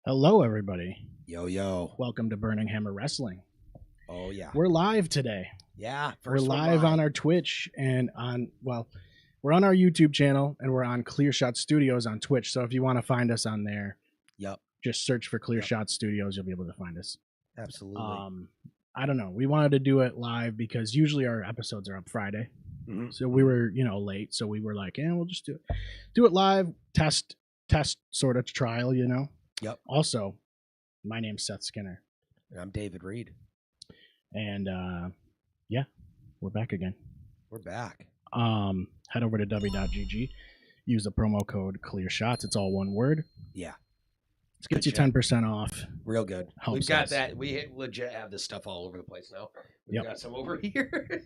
Hello, everybody. Yo, yo. Welcome to Burning Hammer Wrestling. Oh, yeah. We're live today. Yeah. We're live on our Twitch and we're on our YouTube channel and we're on Clear Shot Studios on Twitch. So if you want to find us on there, just search for Clear Shot Studios. You'll be able to find us. Absolutely. I don't know. We wanted to do it live because usually our episodes are up Friday. Mm-hmm. So we were, late. So we were like, we'll just do it live, test sort of trial, Yep. Also, my name's Seth Skinner. And I'm David Reed. And we're back again. We're back. Head over to w.gg. Use the promo code ClearShots. It's all one word. Yeah. It gets you 10% off. Real good. Helps We've got us. that. We legit have this stuff all over the place now. We've got some over here.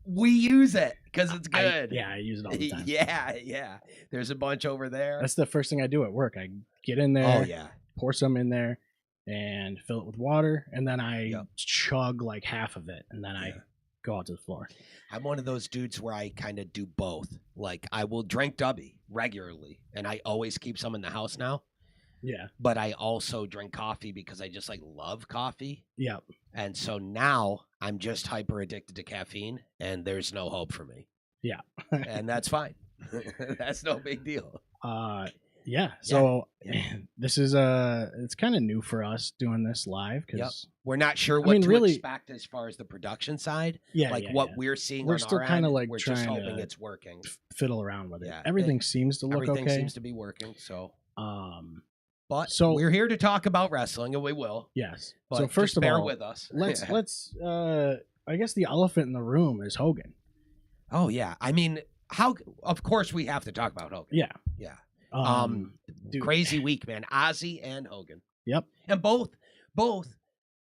We use it because it's good. I use it all the time. Yeah. There's a bunch over there. That's the first thing I do at work. I get in there, Oh, yeah. pour some in there, and fill it with water, and then I chug like half of it, and then I go out to the floor. I'm one of those dudes where I kind of do both. Like, I will drink Dubby regularly, and I always keep some in the house now. Yeah. But I also drink coffee because I just love coffee. Yep. And so now I'm just hyper addicted to caffeine and there's no hope for me. Yeah. And that's fine. That's no big deal. Yeah. So this is it's kind of new for us doing this live because we're not sure what to expect as far as the production side. Yeah. What we're seeing. We're still kind of like we're trying just hoping to it's working. Fiddle around with it. Yeah. Everything seems to look okay. Everything seems to be working. So But so we're here to talk about wrestling, and we will. Yes. But so first of bear all, with us. Let's I guess the elephant in the room is Hogan. Oh yeah. I mean, of course we have to talk about Hogan. Yeah. Yeah. Dude. Crazy week, man. Ozzy and Hogan. Yep. And both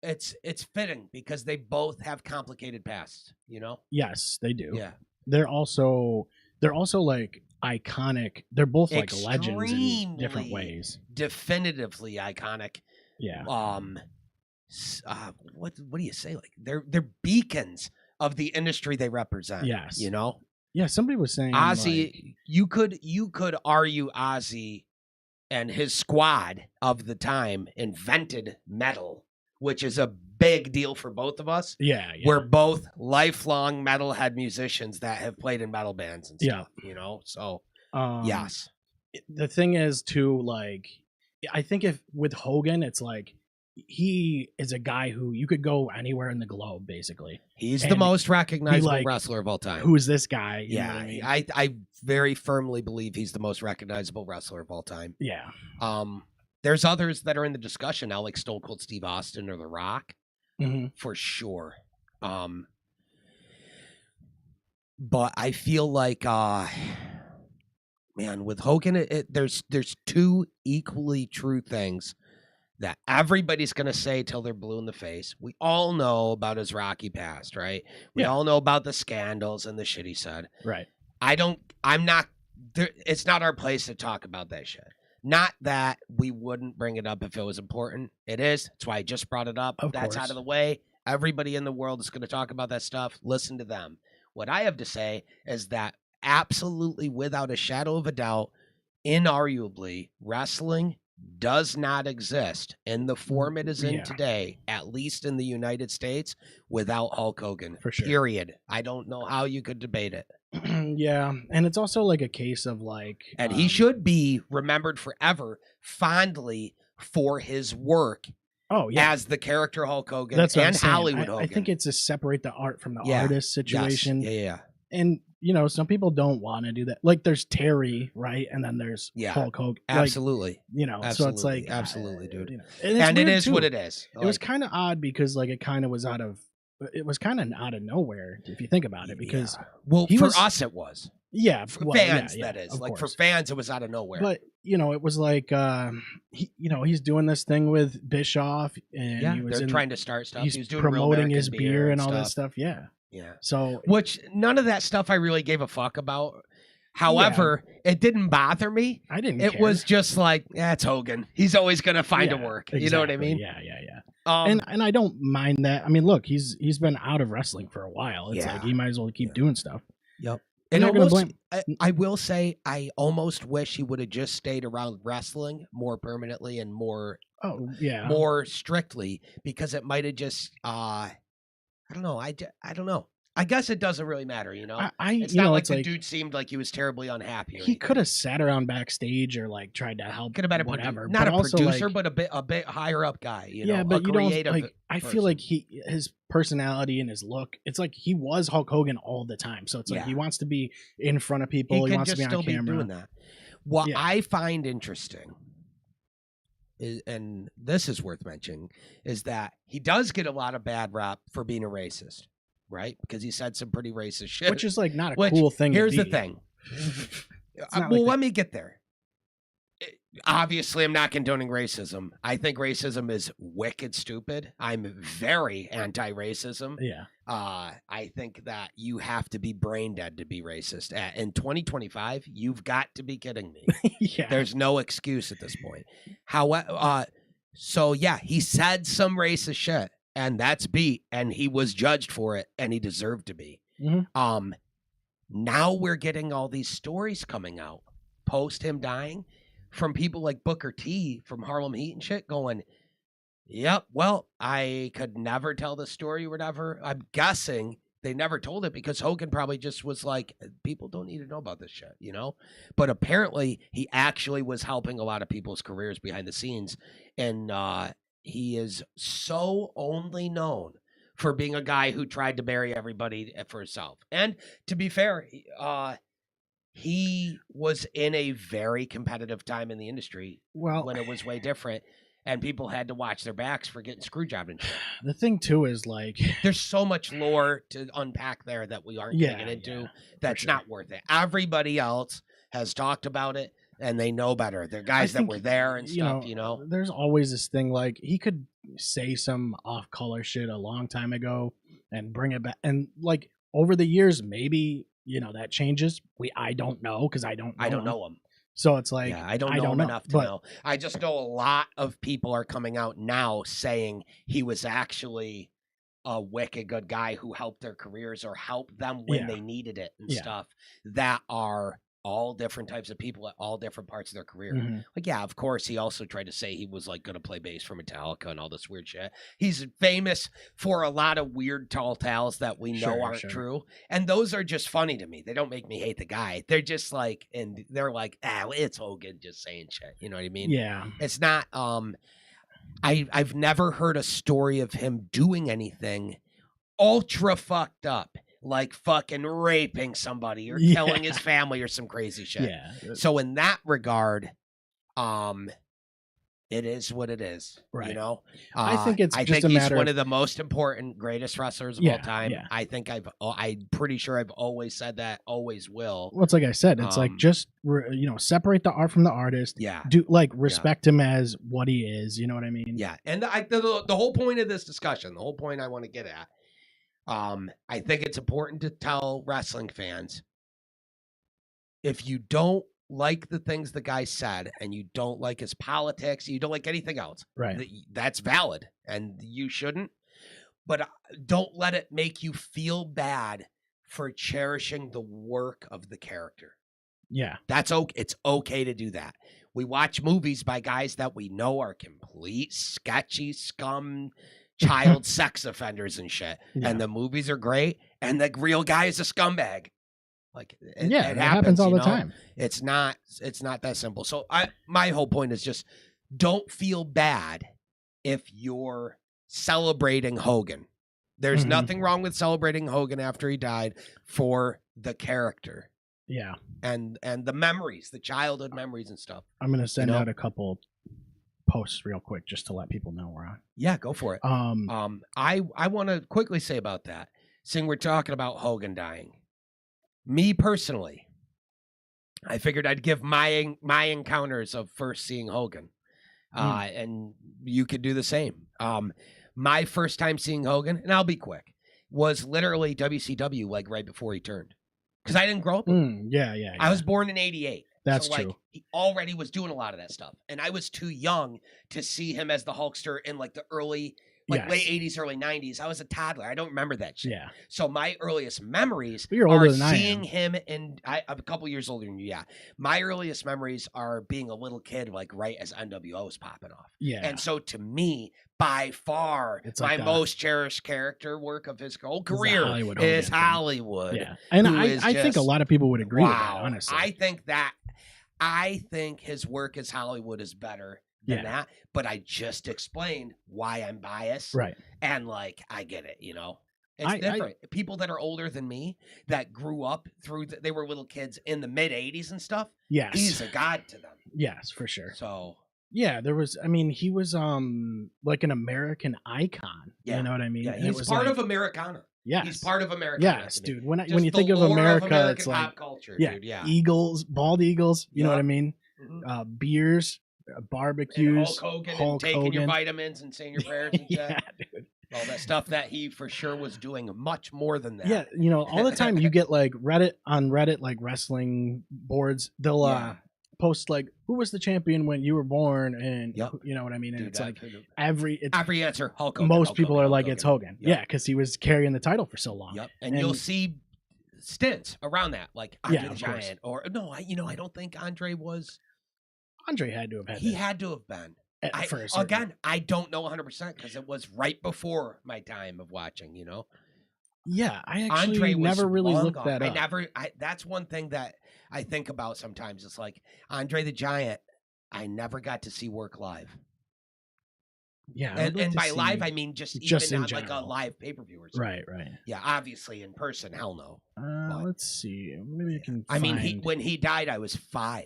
it's fitting because they both have complicated pasts, Yes, they do. Yeah. They're also like iconic. They're both like legends in different ways. Definitively iconic. Yeah. What do you say? Like they're beacons of the industry they represent. Yes. Yeah, somebody was saying Ozzy, you could argue Ozzy and his squad of the time invented metal, which is a big deal for both of us. Yeah. We're both lifelong metalhead musicians that have played in metal bands and stuff, So, yes. The thing is too, like, I think if with Hogan, it's like he is a guy who you could go anywhere in the globe, basically. He's the most recognizable wrestler of all time. Who is this guy? You yeah, know what I mean? I very firmly believe he's the most recognizable wrestler of all time. Yeah. There's others that are in the discussion now, like Stone Cold Steve Austin or The Rock, for sure. But I feel like, man, with Hogan, there's two equally true things that everybody's going to say till they're blue in the face. We all know about his rocky past, right? We all know about the scandals and the shit he said. Right. It's not our place to talk about that shit. Not that we wouldn't bring it up if it was important. It is. That's why I just brought it up. That's out of the way. Everybody in the world is going to talk about that stuff. Listen to them. What I have to say is that absolutely, without a shadow of a doubt, inarguably, wrestling does not exist in the form it is in today, at least in the United States, without Hulk Hogan. For sure. Period. I don't know how you could debate it. Yeah, and it's also like a case of like... And he should be remembered forever fondly for his work as the character Hulk Hogan and Hollywood Hogan. I think it's to separate the art from the artist situation. Yes. Yeah. And, some people don't want to do that. Like, there's Terry, right? And then there's Hulk Hogan. Absolutely. So it's like... Absolutely, dude. And it is what it is. It was kind of odd because, like, it kind of was out of nowhere, if you think about it, because... Well, for us, it was. Yeah. For fans, that is. Like, for fans, it was out of nowhere. But, it was like, he's doing this thing with Bischoff, and he was trying to start stuff. He's he was doing promoting his beer and all that stuff. Yeah. Yeah. So, which none of that stuff I really gave a fuck about. However, it didn't bother me. I didn't. It was just like, it's Hogan. He's always gonna find a work. Exactly. You know what I mean? Yeah. And I don't mind that. I mean, look, he's been out of wrestling for a while. It's like he might as well keep doing stuff. Yep. And almost, I will say, I almost wish he would have just stayed around wrestling more permanently and more, more strictly, because it might have just, I don't know. I don't know. I guess it doesn't really matter, you know. It's not like the dude seemed like he was terribly unhappy. He could have sat around backstage or like tried to help. Could have been whatever, not a producer, but a bit higher up guy. You know, but you don't like. I feel like his personality and his look. It's like he was Hulk Hogan all the time. So it's like he wants to be in front of people. He wants to be on camera. Doing that. What I find interesting is, and this is worth mentioning, is that he does get a lot of bad rap for being a racist. Right? Because he said some pretty racist shit. Which is like not a cool thing. Here's the thing. Let me get there. Obviously, I'm not condoning racism. I think racism is wicked stupid. I'm very anti-racism. Yeah. I think that you have to be brain dead to be racist. In 2025, you've got to be kidding me. There's no excuse at this point. However, he said some racist shit. And that's beat, and he was judged for it, and he deserved to be. Mm-hmm. Now we're getting all these stories coming out post him dying from people like Booker T from Harlem Heat and shit going, yep, well, I could never tell the story or whatever. I'm guessing they never told it because Hogan probably just was like, people don't need to know about this shit, you know? But apparently he actually was helping a lot of people's careers behind the scenes, and he is so only known for being a guy who tried to bury everybody for himself. And to be fair, he was in a very competitive time in the industry when it was way different. And people had to watch their backs for getting screw jobbed and shit. The thing, too, is like... There's so much lore to unpack there that we aren't getting into that's not worth it. Everybody else has talked about it. And they know better. They're guys that were there and stuff, you know. There's always this thing like he could say some off-color shit a long time ago and bring it back. And like over the years, maybe, that changes. I don't know because I don't know him. So it's like, I don't know him enough to know. I just know a lot of people are coming out now saying he was actually a wicked good guy who helped their careers or helped them when they needed it and stuff that are all different types of people at all different parts of their career. Mm-hmm. Like, of course, he also tried to say he was like going to play bass for Metallica and all this weird shit. He's famous for a lot of weird tall tales that we know aren't true. And those are just funny to me. They don't make me hate the guy. They're just like, and they're like, it's Hogan just saying shit. You know what I mean? Yeah. It's not, I've never heard a story of him doing anything ultra fucked up. Like fucking raping somebody or killing his family or some crazy shit. Yeah. So in that regard, it is what it is. Right. You know? I think it's just a matter he's one of the most important, greatest wrestlers of all time. Yeah. I think I'm pretty sure I've always said that, always will. Well, it's like I said, it's like just, separate the art from the artist. Yeah. Do respect him as what he is. You know what I mean? Yeah. And the whole point of this discussion, the whole point I want to get at, I think it's important to tell wrestling fans, if you don't like the things the guy said and you don't like his politics, you don't like anything else, right? That's valid and you shouldn't, but don't let it make you feel bad for cherishing the work of the character. Yeah. That's okay. It's okay to do that. We watch movies by guys that we know are complete sketchy scum child sex offenders and shit. Yeah. And the movies are great. And the real guy is a scumbag. Like, it happens all the time. It's not that simple. So my whole point is just don't feel bad if you're celebrating Hogan. There's nothing wrong with celebrating Hogan after he died for the character. Yeah. And the memories, the childhood memories and stuff. I'm going to send out a couple posts real quick just to let people know we're on. Yeah, go for it. I want to quickly say about that. Seeing we're talking about Hogan dying. Me personally, I figured I'd give my encounters of first seeing Hogan. And you could do the same. My first time seeing Hogan, and I'll be quick, was literally WCW, like right before he turned. Because I didn't grow up with him. Yeah. I was born in 88. That's so, like, true. He already was doing a lot of that stuff. And I was too young to see him as the Hulkster in like the early like late 80s, early 90s. I was a toddler. I don't remember that shit. Yeah. So my earliest memories are seeing him, and I'm a couple years older than you. Yeah. My earliest memories are being a little kid, like right as NWO was popping off. Yeah. And so to me, by far, it's my most cherished character work of his whole career is Hollywood. Yeah. And I think a lot of people would agree with that, honestly. I think his work as Hollywood is better than that, but I just explained why I'm biased. Right. And like, I get it, you know? It's different. People that are older than me that grew up through, they were little kids in the mid 80s and stuff. Yes. He's a god to them. Yes, for sure. So. Yeah, he was like an American icon. Yeah. You know what I mean? Yeah, he's part of Americana. Yes. He's part of America. Yes, dude. When you think of America, it's like pop culture, dude. Yeah. Eagles, bald eagles. You know what I mean? Mm-hmm. Beers, barbecues, and Hulk Hogan, taking your vitamins and saying your prayers and shit. Yeah, dude. All that stuff that he for sure was doing much more than that. Yeah, you know, all the time you get like Reddit, like wrestling boards, they'll post like, who was the champion when you were born, and you know what I mean. And dude, it's like every answer, Hulk Hogan. Most people are like, it's Hogan. Yep. Yeah, because he was carrying the title for so long. Yep, and you'll see stints around that, like Andre the Giant, or no, I don't think Andre was. Andre had to have had. He had to have been. I don't know 100% because it was right before my time of watching. You know. Yeah, I actually never really looked that up. That's one thing that I think about sometimes. It's like Andre the Giant. I never got to see work live. Yeah, and by live I mean just even on like a live pay-per-view or something. Right. Yeah, obviously in person, hell no. Let's see. Maybe I can. I mean, when he died, I was 5.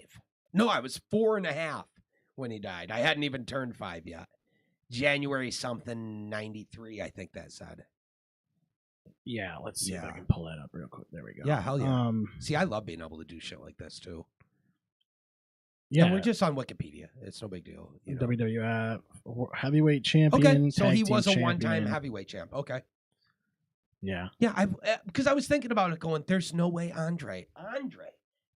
No, I was 4.5 when he died. I hadn't even turned 5 yet. January something 93, I think that said. Yeah, let's see if I can pull that up real quick. There we go. Yeah, hell yeah. See, I love being able to do shit like this too. Yeah, and we're just on Wikipedia. It's no big deal. You know? WWF heavyweight champion. Okay, so he was a one-time heavyweight champ. Okay. Yeah. Yeah, because I was thinking about it, going, "There's no way Andre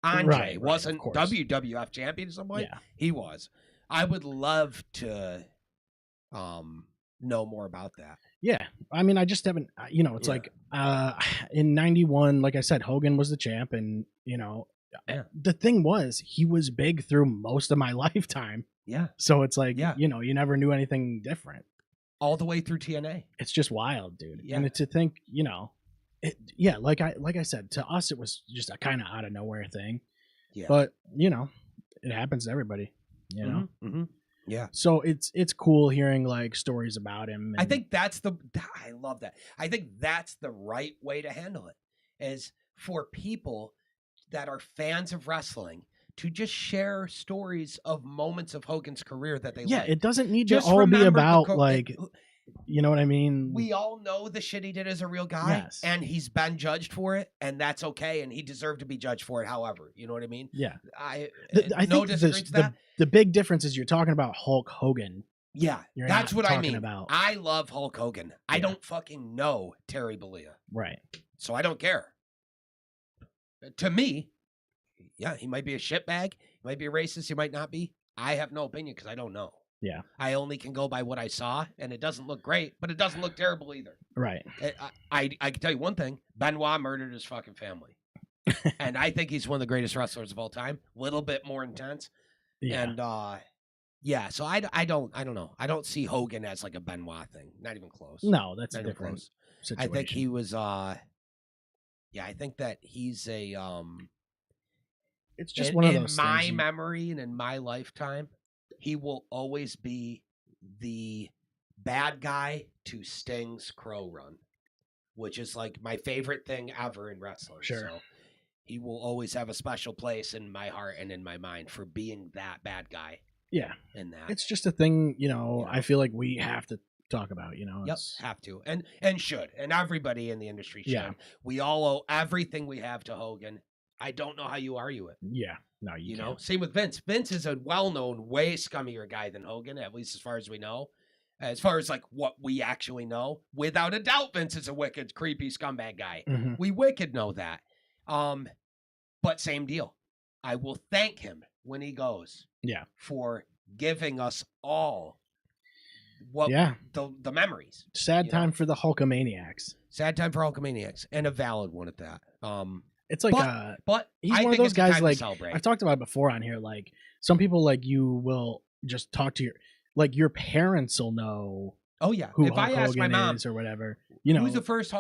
wasn't WWF champion at some point." Yeah. He was. I would love to know more about that. Yeah, I mean, I just haven't. You know, it's like in '91, like I said, Hogan was the champ, and you know. Yeah. The thing was, he was big through most of my lifetime. Yeah. So it's like, you know, you never knew anything different. All the way through TNA. It's just wild, dude. Yeah. And to think, you know, like I said, to us, it was just a kind of out of nowhere thing. Yeah. But, you know, it happens to everybody, you know? Mm-hmm. Yeah. So it's cool hearing like stories about him. I think I love that. I think that's the right way to handle it, is for people that are fans of wrestling to just share stories of moments of Hogan's career that they like. Yeah, it doesn't need to all be about like, you know what I mean? We all know the shit he did as a real guy, and he's been judged for it, and that's okay, and he deserved to be judged for it. However, you know what I mean? Yeah. I think the big difference is you're talking about Hulk Hogan. Yeah, that's what I mean. I love Hulk Hogan. I don't fucking know Terry Bollea. Right. So I don't care. To me, yeah, he might be a shitbag. He might be a racist. He might not be. I have no opinion because I don't know. Yeah. I only can go by what I saw, and it doesn't look great, but it doesn't look terrible either. Right. I can tell you one thing. Benoit murdered his fucking family. And I think he's one of the greatest wrestlers of all time. A little bit more intense. Yeah. And, so I don't know. I don't see Hogan as like a Benoit thing. Not even close. No, that's not a different situation. I think he was, I think that he's a it's just one of those in my memory and in my lifetime, he will always be the bad guy to Sting's Crow Run, which is like my favorite thing ever in wrestling. Sure. So he will always have a special place in my heart and in my mind for being that bad guy. Yeah. In that. It's just a thing, you know, I feel like we have to talk about, you know. Have to and should, and everybody in the industry should. Yeah. We all owe everything we have to Hogan. I don't know how you argue it. Yeah, no, you know. Same with Vince. Vince is a well-known, way scummier guy than Hogan, at least as far as we know. As far as like what we actually know, without a doubt, Vince is a wicked, creepy scumbag guy. Mm-hmm. We wicked know that. But same deal. I will thank him when he goes. Yeah, for giving us all the memories. Sad time for the Hulkamaniacs. Sad time for Hulkamaniacs, and a valid one at that. It's like, but he's one of those guys. Like I've talked about it before on here. Like some people, like you will just talk to your parents will know. Oh yeah, who if Hulk I ask Hogan my mom is or whatever, you know, who's the first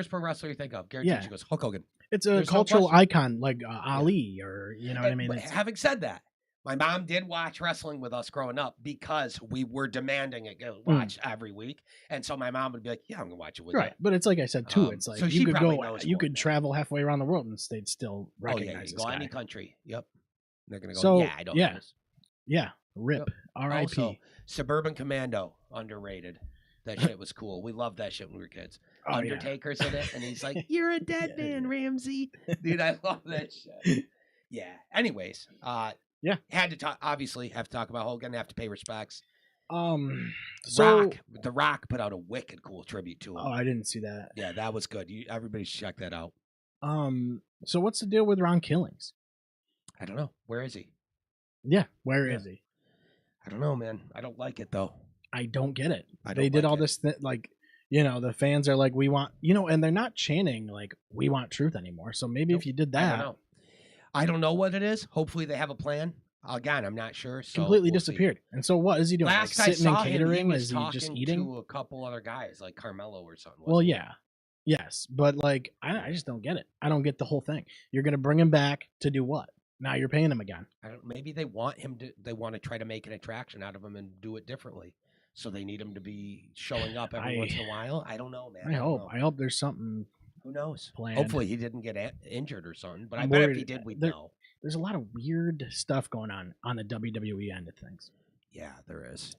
pro wrestler you think of? Guaranteed, she goes Hulk Hogan. It's a cultural icon like Ali, or you know what I mean. Having said that, my mom did watch wrestling with us growing up because we were demanding it go watch every week, and so my mom would be like, "Yeah, I'm gonna watch it with you." But it's like I said too. It's like so you could go, you could travel halfway around the world and they'd still recognize this go guy. Any country. Yep, they're gonna go. So, yeah, I don't know this. Yeah, rip. R.I.P. Suburban Commando, underrated. That shit was cool. We loved that shit when we were kids. Undertaker's in it, and he's like, "You're a dead man, Ramsey." Dude, I love that shit. Yeah. Anyways, had to talk. Obviously, have to talk about Hogan. Have to pay respects. So The Rock put out a wicked cool tribute to him. Oh, I didn't see that. Yeah, that was good. Everybody should check that out. So what's the deal with Ron Killings? I don't know. Where is he? Yeah, where is he? I don't know, man. I don't like it though. I don't get it. They did all this like, you know, the fans are like, we want, you know, and they're not chanting like we want truth anymore. So maybe if you did that, I don't know what it is. Hopefully they have a plan. Again, I'm not sure. So completely disappeared. See. And so what is he doing? Last like sitting I saw and catering? Him, he was is he just eating? To a couple other guys like Carmelo or something. Well, yeah. Yes. But like, I just don't get it. I don't get the whole thing. You're going to bring him back to do what? Now you're paying him again. Maybe they want him to, they want to try to make an attraction out of him and do it differently. So they need him to be showing up every once in a while. I don't know, man. I hope there's something. Who knows? Planned. Hopefully he didn't get injured or something. But I bet if he did, we'd know. There's a lot of weird stuff going on the WWE end of things. Yeah, there is.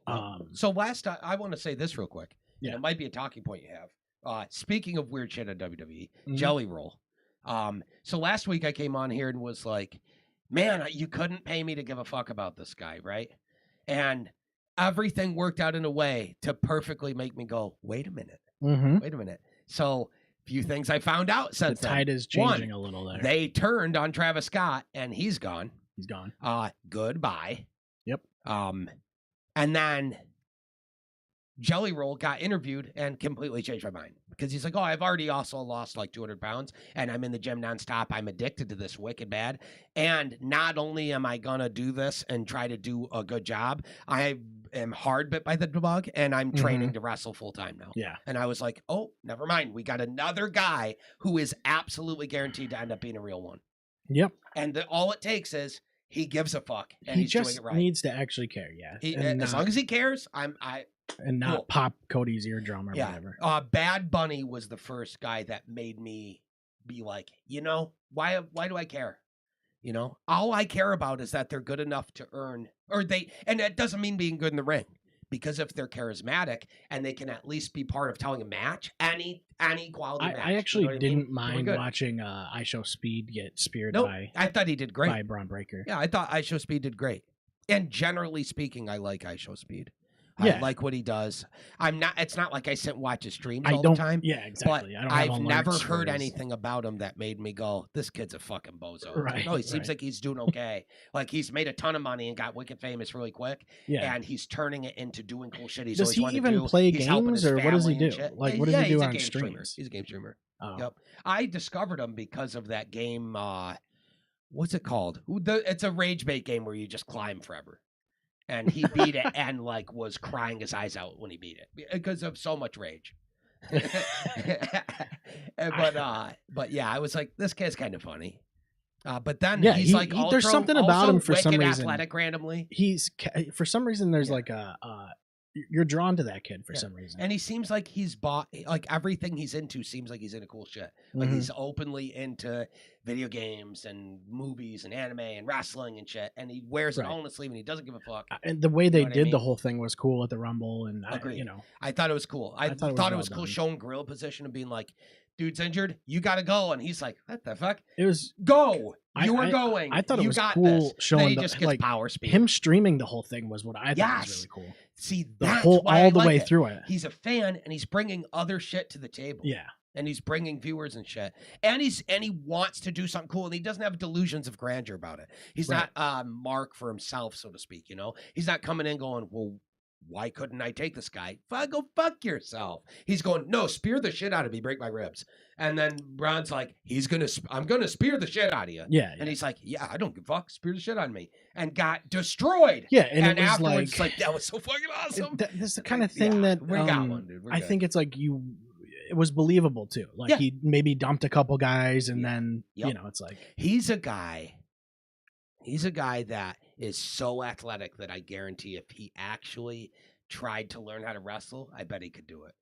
So last time, I want to say this real quick. Yeah, it might be a talking point you have. Speaking of weird shit on WWE, Jelly Roll. So last week I came on here and was like, man, you couldn't pay me to give a fuck about this guy, right? And everything worked out in a way to perfectly make me go, wait a minute. Wait a minute. So few things I found out since the tide is changing a little there. They turned on Travis Scott and he's gone. He's gone. Goodbye. Yep. And then Jelly Roll got interviewed and completely changed my mind because he's like, oh, I've already also lost like 200 pounds and I'm in the gym nonstop. I'm addicted to this wicked bad. And not only am I going to do this and try to do a good job, I am hard bit by the bug and I'm training to wrestle full time now. Yeah. And I was like, oh, never mind. We got another guy who is absolutely guaranteed to end up being a real one. Yep. And all it takes is he gives a fuck and he's just doing it right. Needs to actually care. Yeah. As long as he cares, and not pop Cody's eardrum or whatever. Bad Bunny was the first guy that made me be like, you know, why do I care? You know, all I care about is that they're good enough to earn, and that doesn't mean being good in the ring, because if they're charismatic and they can at least be part of telling a match, any quality match. I actually didn't mind watching IShowSpeed get speared by. I thought he did great by Braun Breaker. Yeah, I thought IShowSpeed did great, and generally speaking, I like IShowSpeed. I like what he does. It's not like I sit and watch his streams all the time. Yeah, exactly. But I've never heard anything about him that made me go, this kid's a fucking bozo. Right. No, he seems like he's doing okay. Like he's made a ton of money and got wicked famous really quick. Yeah. And he's turning it into doing cool shit. Does he even play games or what does he do? Like what does he do on streams? He's a game streamer. Oh. Yep. I discovered him because of that game. What's it called? It's a rage bait game where you just climb forever. And he beat it and like was crying his eyes out when he beat it because of so much rage. But yeah, I was like, this kid's kind of funny. But then he's like, there's something about him for some reason. Athletic randomly. He's for some reason there's like you're drawn to that kid for some reason. And he seems like he's bought, like everything he's into seems like he's into cool shit. Like he's openly into video games and movies and anime and wrestling and shit. And he wears it all on his sleeve and he doesn't give a fuck. And the way they did the whole thing was cool at the Rumble. And I thought it was cool. I thought it was cool showing gorilla position and being like, dude's injured, you gotta go. And he's like, what the fuck? It was go. You were going. I thought it was cool showing just gets power speed. Him streaming the whole thing was what I thought was really cool. See, all the way through it. He's a fan and he's bringing other shit to the table. Yeah. And he's bringing viewers and shit. And he wants to do something cool and he doesn't have delusions of grandeur about it. He's not Mark for himself, so to speak, you know? He's not coming in going, well, why couldn't I take this guy? Go fuck yourself. He's going, no, spear the shit out of me, break my ribs. And then Braun's like, I'm gonna spear the shit out of you. Yeah. And he's like, yeah, I don't give a fuck, spear the shit out of me, and got destroyed. Yeah, and it was afterwards, it's like that was so fucking awesome. This is the kind of thing that we got one, dude. I think it's like it was believable too. Like he maybe dumped a couple guys, and then it's like he's a guy that is so athletic that I guarantee if he actually tried to learn how to wrestle, I bet he could do it.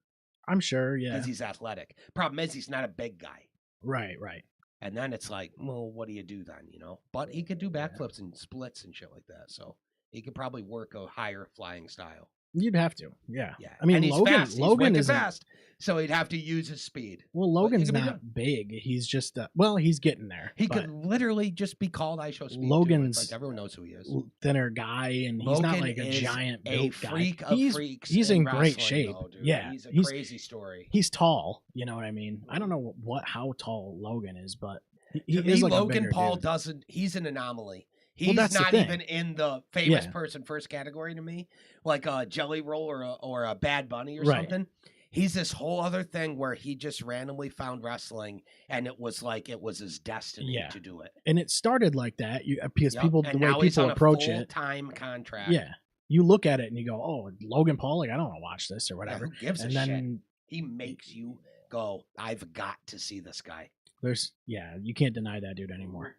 I'm sure, yeah. Because he's athletic. Problem is, he's not a big guy. Right. And then it's like, well, what do you do then, But he could do backflips and splits and shit like that. So he could probably work a higher flying style. You'd have to, yeah. I mean, Logan is fast, so he'd have to use his speed. Well, Logan's not big. He's just he's getting there. He could literally just be called I Show Speed. Logan's like everyone knows who he is. Thinner guy, and he's not like a giant built freak guy. Of freaks. He's in great shape. Though, yeah, he's a crazy story. He's tall. You know what I mean? I don't know how tall Logan is, but he to is me, like Logan a Paul dude. doesn't. He's an anomaly. He's not even in the famous person first category to me, like a Jelly Roll or a Bad Bunny or something. He's this whole other thing where he just randomly found wrestling, and it was his destiny to do it. And it started like that, because people and the way people approach it, time contract. Yeah, you look at it and you go, "Oh, Logan Paul, like I don't want to watch this or whatever." Who gives a shit? He makes you go, "I've got to see this guy." You can't deny that dude anymore.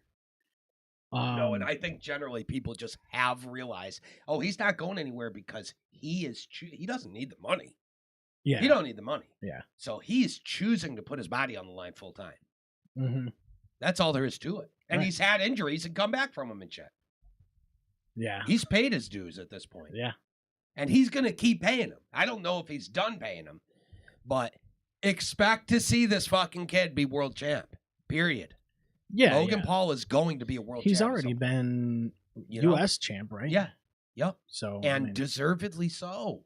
No, and I think generally people just have realized, oh, he's not going anywhere because he doesn't need the money. Yeah, he don't need the money. Yeah, so he's choosing to put his body on the line full time. Mm-hmm. That's all there is to it. And he's had injuries and come back from them and shit. Yeah, he's paid his dues at this point. Yeah, and he's gonna keep paying them. I don't know if he's done paying them, but expect to see this fucking kid be world champ. Period. Yeah, Logan Paul is going to be a world champ. He's already been U.S. champ, right? Yeah. Yep. So deservedly so.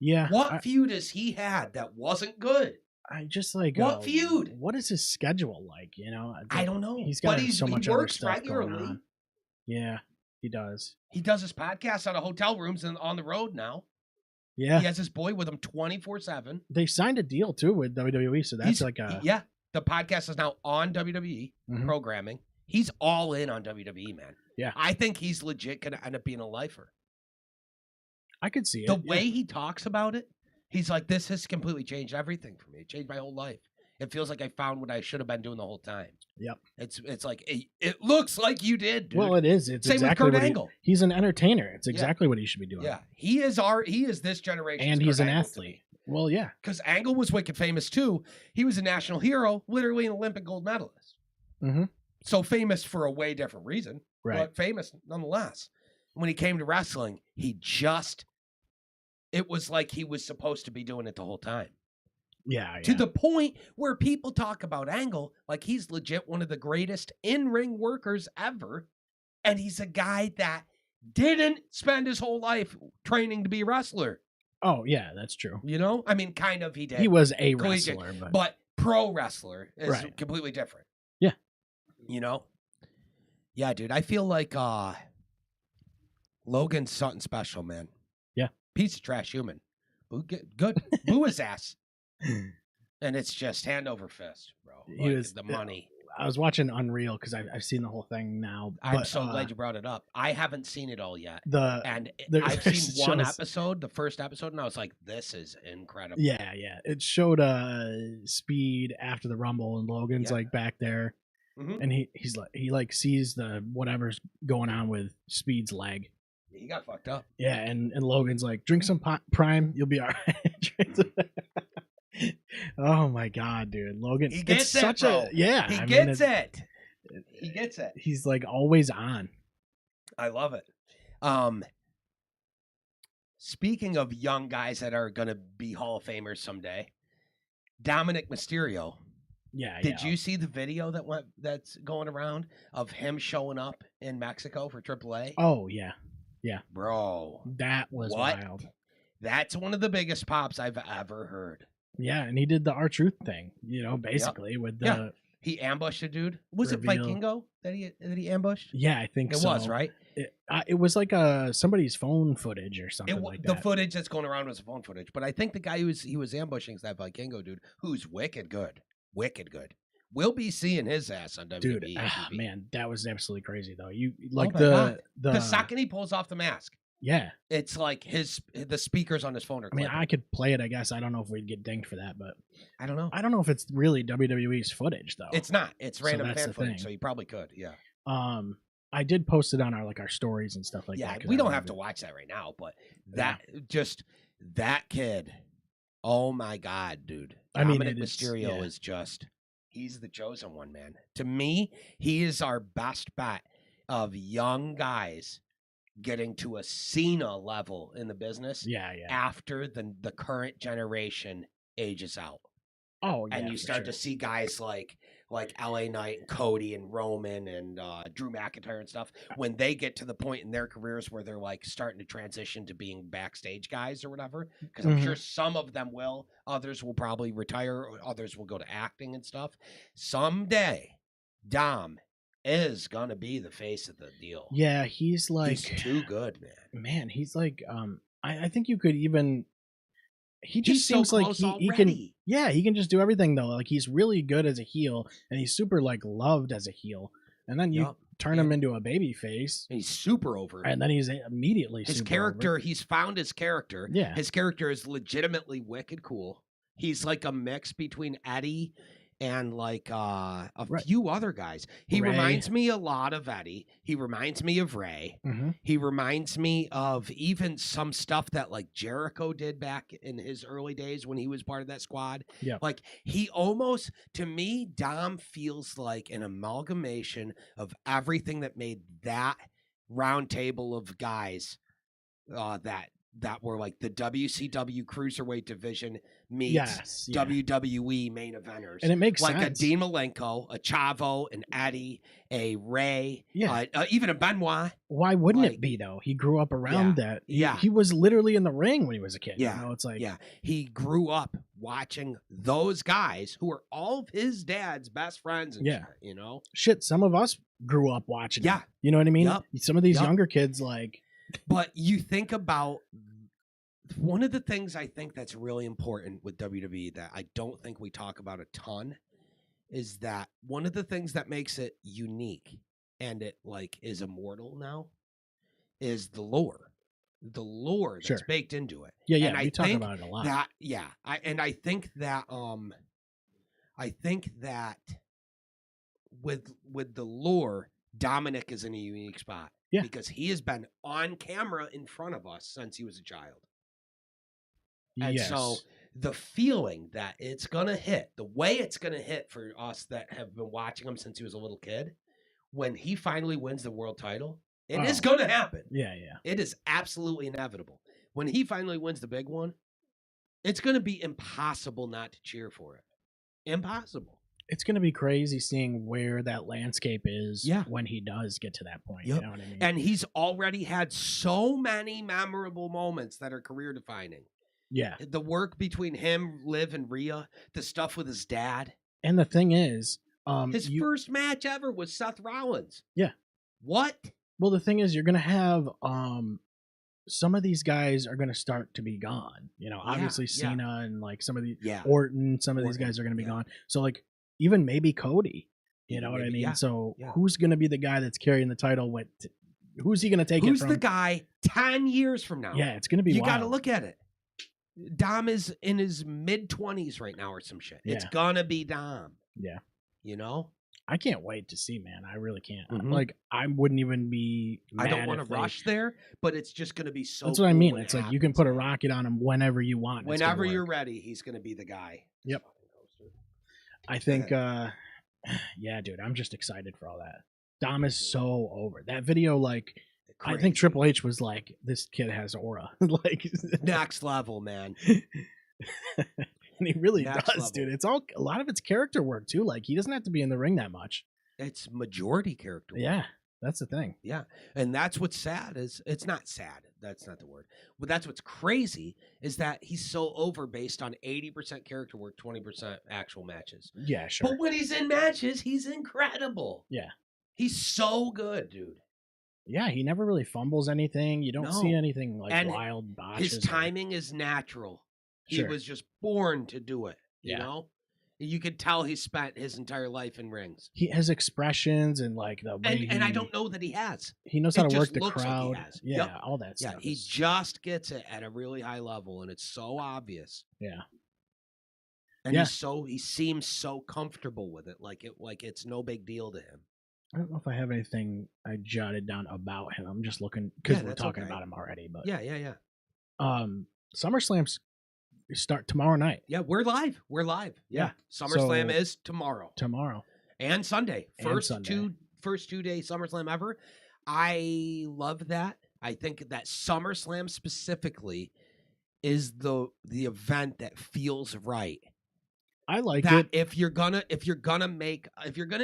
Yeah. What feud has he had that wasn't good? I just like what feud? What is his schedule like? I don't know. He's got so much other stuff regularly. Going on. Yeah, he does. He does his podcast out of hotel rooms and on the road now. Yeah. He has his boy with him 24/7. They signed a deal too with WWE, so that's The podcast is now on WWE programming. He's all in on WWE, man. Yeah. I think he's legit going to end up being a lifer. I could see it. The way he talks about it, he's like, this has completely changed everything for me. It changed my whole life. It feels like I found what I should have been doing the whole time. Yep. It's like, it looks like you did, dude. Well, it is. It's same exactly with Kurt Angle. He's an entertainer. It's exactly what he should be doing. Yeah. He is this generation. And he's an athlete. Well, yeah. Because Angle was wicked famous, too. He was a national hero, literally an Olympic gold medalist. Mm-hmm. So famous for a way different reason, but famous nonetheless. When he came to wrestling, it was like he was supposed to be doing it the whole time. Yeah. To the point where people talk about Angle like he's legit one of the greatest in-ring workers ever. And he's a guy that didn't spend his whole life training to be a wrestler. Oh, yeah, that's true. I mean, kind of he did. He was a wrestler. But pro wrestler is completely different. Yeah. Yeah, dude, I feel like Logan's something special, man. Yeah. Piece of trash human. Good. Boo his ass. And it's just hand over fist, bro. The money. I was watching Unreal because I've seen the whole thing now. I'm so glad you brought it up. I haven't seen it all yet. I've seen one episode, the first episode, and I was like, this is incredible. Yeah. It showed Speed after the Rumble, and Logan's like back there. Mm-hmm. And he sees the whatever's going on with Speed's leg. He got fucked up. Yeah, and Logan's like, drink some Prime, you'll be all right. Oh my god, dude, Logan! He gets it, such bro. He gets it. He gets it. He's like always on. I love it. Speaking of young guys that are gonna be Hall of Famers someday, Dominic Mysterio. Yeah. Did you see the video that's going around of him showing up in Mexico for AAA? Oh yeah, bro, that was wild. That's one of the biggest pops I've ever heard. Yeah, and he did the R-Truth thing, basically with the He ambushed a dude. Was Reveal. it Vikingo that he ambushed? Yeah, I think it so. was, right? It was like somebody's phone footage or something like that. The footage that's going around was phone footage, but I think the guy he was ambushing is that Vikingo dude who's wicked good. Wicked good. We'll be seeing his ass on WWE. Dude, man, that was absolutely crazy though. You like the second he pulls off the mask. Yeah, it's like the speakers on his phone are. I mean, I could play it. I guess I don't know if we'd get dinged for that, but I don't know. I don't know if it's really WWE's footage though. It's not. It's random fan footage, so you probably could. Yeah. I did post it on our stories and stuff like that. Yeah, we don't have to watch that right now, but that kid. Oh my God, dude! Dominic Mysterio is just—he's the chosen one, man. To me, he is our best bet of young guys getting to a Cena level in the business. Yeah. After the current generation ages out. Oh, yeah. And you start to see guys like LA Knight and Cody and Roman and Drew McIntyre and stuff when they get to the point in their careers where they're like starting to transition to being backstage guys or whatever. Because I'm sure some of them will, others will probably retire, or others will go to acting and stuff. Someday, Dom is gonna be the face of the deal. Yeah, he's too good, man. Man, he's like I think you could even. He just seems like he can. Yeah, he can just do everything though. Like he's really good as a heel, and he's super loved as a heel. And then you turn him into a baby face. And he's super over. And then he's immediately his character. Over. He's found his character. Yeah, his character is legitimately wicked cool. He's like a mix between Eddie and few other guys. He reminds me a lot of Eddie. He reminds me of Ray. Mm-hmm. He reminds me of even some stuff that Jericho did back in his early days when he was part of that squad. Yeah. He almost, to me, Dom feels like an amalgamation of everything that made that round table of guys that were like the WCW Cruiserweight division meets WWE main eventers. And it makes sense. Like a Dean Malenko, a Chavo, an Eddie, a Ray, even a Benoit. Why wouldn't it be, though? He grew up around that. He was literally in the ring when he was a kid. Yeah. You know, it's like... Yeah. He grew up watching those guys who were all of his dad's best friends and shit, you know? Shit, some of us grew up watching it. You know what I mean? Some of these younger kids, But you think about one of the things I think that's really important with WWE that I don't think we talk about a ton is that one of the things that makes it unique and it is immortal now is the lore. The lore that's baked into it. Yeah, and we talk about it a lot. I think that with the lore, Dominic is in a unique spot. Yeah. Because he has been on camera in front of us since he was a child. And so the feeling that it's going to hit, the way it's going to hit for us that have been watching him since he was a little kid, when he finally wins the world title, it is going to happen. Yeah. It is absolutely inevitable. When he finally wins the big one, it's going to be impossible not to cheer for it. Impossible. It's going to be crazy seeing where that landscape is when he does get to that point. Yep. You know what I mean? And he's already had so many memorable moments that are career defining. Yeah. The work between him, Liv, and Rhea, the stuff with his dad. And the thing is, his first match ever was Seth Rollins. Yeah. What? Well, the thing is, you're going to have some of these guys are going to start to be gone. You know, obviously Cena and some of the Orton, some of these guys are going to be gone. So even maybe Cody, you know what I mean? Yeah. So who's going to be the guy that's carrying the title? Who's he going to take Who's it from? Who's the guy 10 years from now? Yeah, it's going to be You got to look at it. Dom is in his mid-20s right now or some shit. Yeah. It's going to be Dom. Yeah. You know? I can't wait to see, man. I really can't. Mm-hmm. I wouldn't even be mad. I don't want to rush there, but it's just going to be so That's what I mean. It's you can put a rocket on him whenever you want. Whenever you're ready, he's going to be the guy. Yep. I think, dude, I'm just excited for all that. Dom is so over. That video, crazy. I think Triple H was like, this kid has aura. Next level, man. And he really does, dude. It's a lot of it's character work, too. He doesn't have to be in the ring that much. It's majority character work. Yeah. That's the thing. Yeah. And that's what's sad is it's not sad. That's not the word. But that's what's crazy is that he's so over based on 80% character work, 20% actual matches. Yeah, sure. But when he's in matches, he's incredible. Yeah. He's so good, dude. Yeah, he never really fumbles anything. You don't see anything like and wild botches. His timing is natural. He was just born to do it, you know? You could tell he spent his entire life in rings. He has expressions and like the way and I don't know that he has. He knows how to work the crowd. Like yeah, all that stuff. Yeah, he just gets it at a really high level, and it's so obvious. Yeah. And he seems so comfortable with it, like it's no big deal to him. I don't know if I have anything I jotted down about him. I'm just looking because we're talking about him already. But yeah. SummerSlam's start tomorrow night. Yeah, we're live. Yeah. SummerSlam is tomorrow. And Sunday. First 2 day SummerSlam ever. I love that. I think that SummerSlam specifically is the event that feels right. I like it. If you're gonna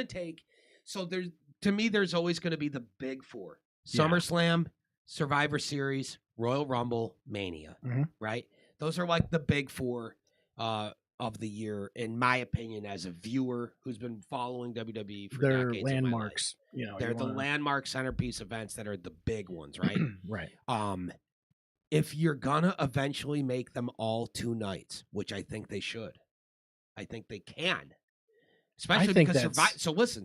take, so there's always gonna be the big four: SummerSlam, Survivor Series, Royal Rumble, Mania. Right? Those are like the big four of the year, in my opinion, as a viewer who's been following WWE for they're decades. landmarks. They're the landmark centerpiece events that are the big ones, right? Right. If you're gonna eventually make them all 2 nights, which I think they should. I think they can. Especially because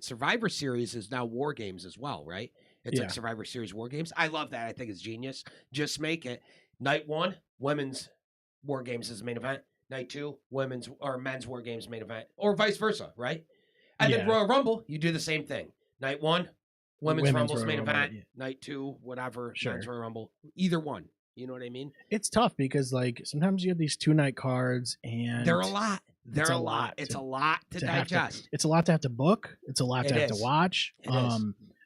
Survivor Series is now War Games as well, right? It's like Survivor Series War Games. I love that. I think it's genius. Just make it night 1, women's War Games is the main event. Night 2, women's or men's War Games main event, or vice versa, right? And then Royal Rumble, you do the same thing. Night 1, women's Rumble's main event. Night 2, whatever, men's Royal Rumble. Either one. You know what I mean? It's tough because like sometimes you have these 2-night cards and they're a lot. It's a lot to digest. It's a lot to have to book. It's a lot to have to watch.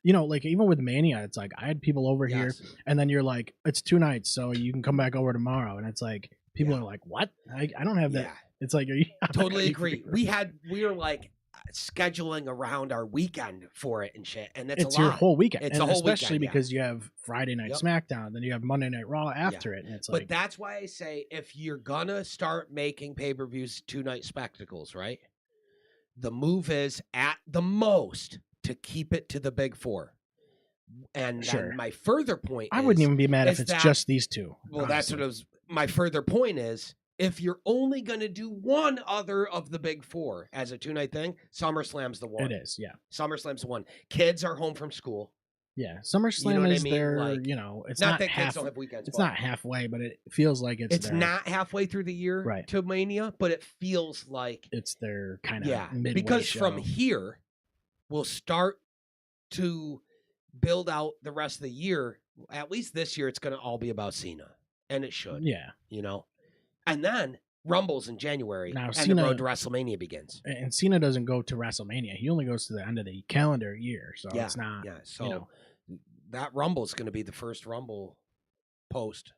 You know, like even with Mania, it's like I had people over here, and then you're like, it's 2 nights, so you can come back over tomorrow, and it's like people are like, what? I don't have that. It's like, totally agree. We were like scheduling around our weekend for it and shit, and it's your whole weekend. It's a whole especially weekend, because you have Friday Night SmackDown, then you have Monday Night Raw after it, and it's like. But that's why I say if you're gonna start making pay-per-views 2-night spectacles, right? The move is at the most to keep it to the big four. And then my further point I wouldn't even be mad if it's just these two. Well, honestly. That's what it was. My further point is if you're only going to do one other of the big four as a 2-night thing, SummerSlam's the one. It is, yeah. SummerSlam's the one. Kids are home from school. Yeah, SummerSlam is there, it's not that half, kids don't have weekends. It's not halfway, but it feels like it's there. Not halfway through the year to Mania, but it feels like it's their kind of midway because show. From here, we'll start to build out the rest of the year. At least this year, it's going to all be about Cena, and it should. Yeah, and then Rumble's in January, now, and Cena, the road to WrestleMania begins. And Cena doesn't go to WrestleMania; he only goes to the end of the calendar year, so it's not. Yeah, so that Rumble's going to be the first Rumble post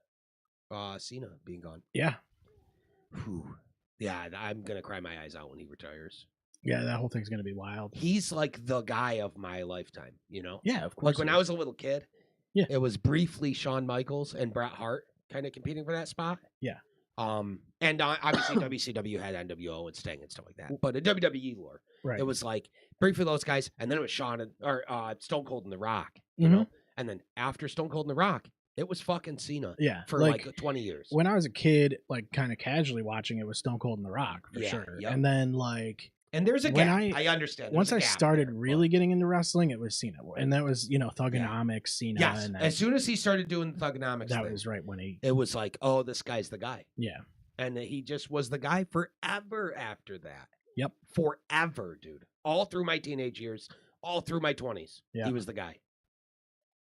Cena being gone. Yeah. Whew. Yeah, I'm going to cry my eyes out when he retires. Yeah, that whole thing's going to be wild. He's like the guy of my lifetime, Yeah, of course. Like when I was a little kid, it was briefly Shawn Michaels and Bret Hart kind of competing for that spot. Yeah. And obviously WCW had NWO and Sting and stuff like that. But in WWE lore, it was like briefly those guys, and then it was Shawn or Stone Cold and The Rock, you know? And then after Stone Cold and The Rock, it was fucking Cena. Yeah. For like 20 years. When I was a kid, like kind of casually watching it was Stone Cold and The Rock for sure. Yep. And then and there's a gap. I understand. Once I started really getting into wrestling, it was Cena. And that was, Thugonomics, Cena. Yes. And as soon as he started doing Thugonomics, that was right when it was like, oh, this guy's the guy. Yeah. And he just was the guy forever after that. Yep. Forever, dude. All through my teenage years, all through my 20s. Yeah. He was the guy.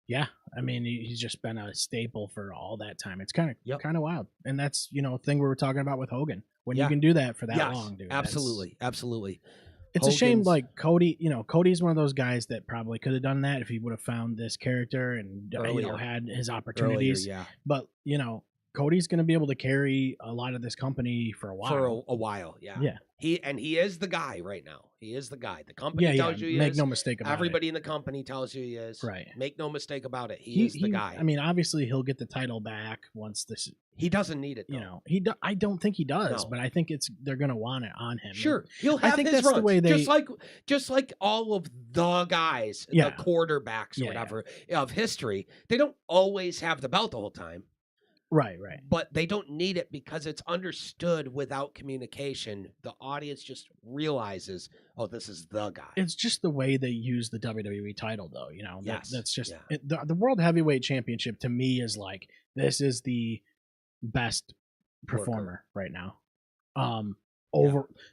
Yeah. I mean, he's just been a staple for all that time. It's kind of wild. And that's, a thing we were talking about with Hogan. When you can do that for that long, dude. Absolutely. Absolutely. It's a shame, like Cody, Cody's one of those guys that probably could have done that if he would have found this character and had his opportunities. Earlier, But, Cody's going to be able to carry a lot of this company for a while. For a while, yeah. Yeah. He is the guy right now. He is the guy. The company tells you he Make is. no mistake about Everybody in the company tells you he is. Right. Make no mistake about it. He is the guy. I mean, obviously he'll get the title back once this. He doesn't need it, though. You know, I don't think he does, but I think they're going to want it on him. Sure, he'll have. I think that's runs. The way they just like all of the guys, the quarterbacks or whatever of history. They don't always have the belt the whole time. Right. But they don't need it because it's understood without communication. The audience just realizes, oh, this is the guy. It's just the way they use the WWE title, though. You know, yes. That's just the World Heavyweight Championship to me is like, this is the best performer right now.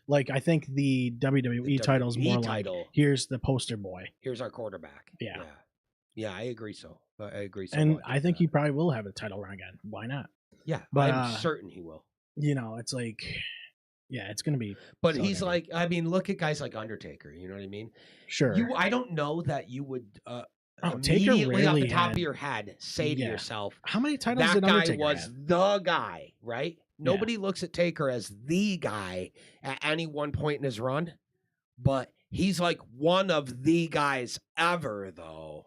Like I think the WWE title is more like, here's the poster boy. Here's our quarterback. Yeah, I agree so. I agree so. And I think he probably will have a title run again. Why not? Yeah, but I'm certain he will. You know, it's like, yeah, it's gonna be. But he's like, I mean, look at guys like Undertaker. You know what I mean? Sure. I don't know that you would immediately off the top of your head say to yourself, how many titles that did Undertaker guy was have? the guy, right? Nobody looks at Taker as the guy at any one point in his run, but he's like one of the guys ever, though,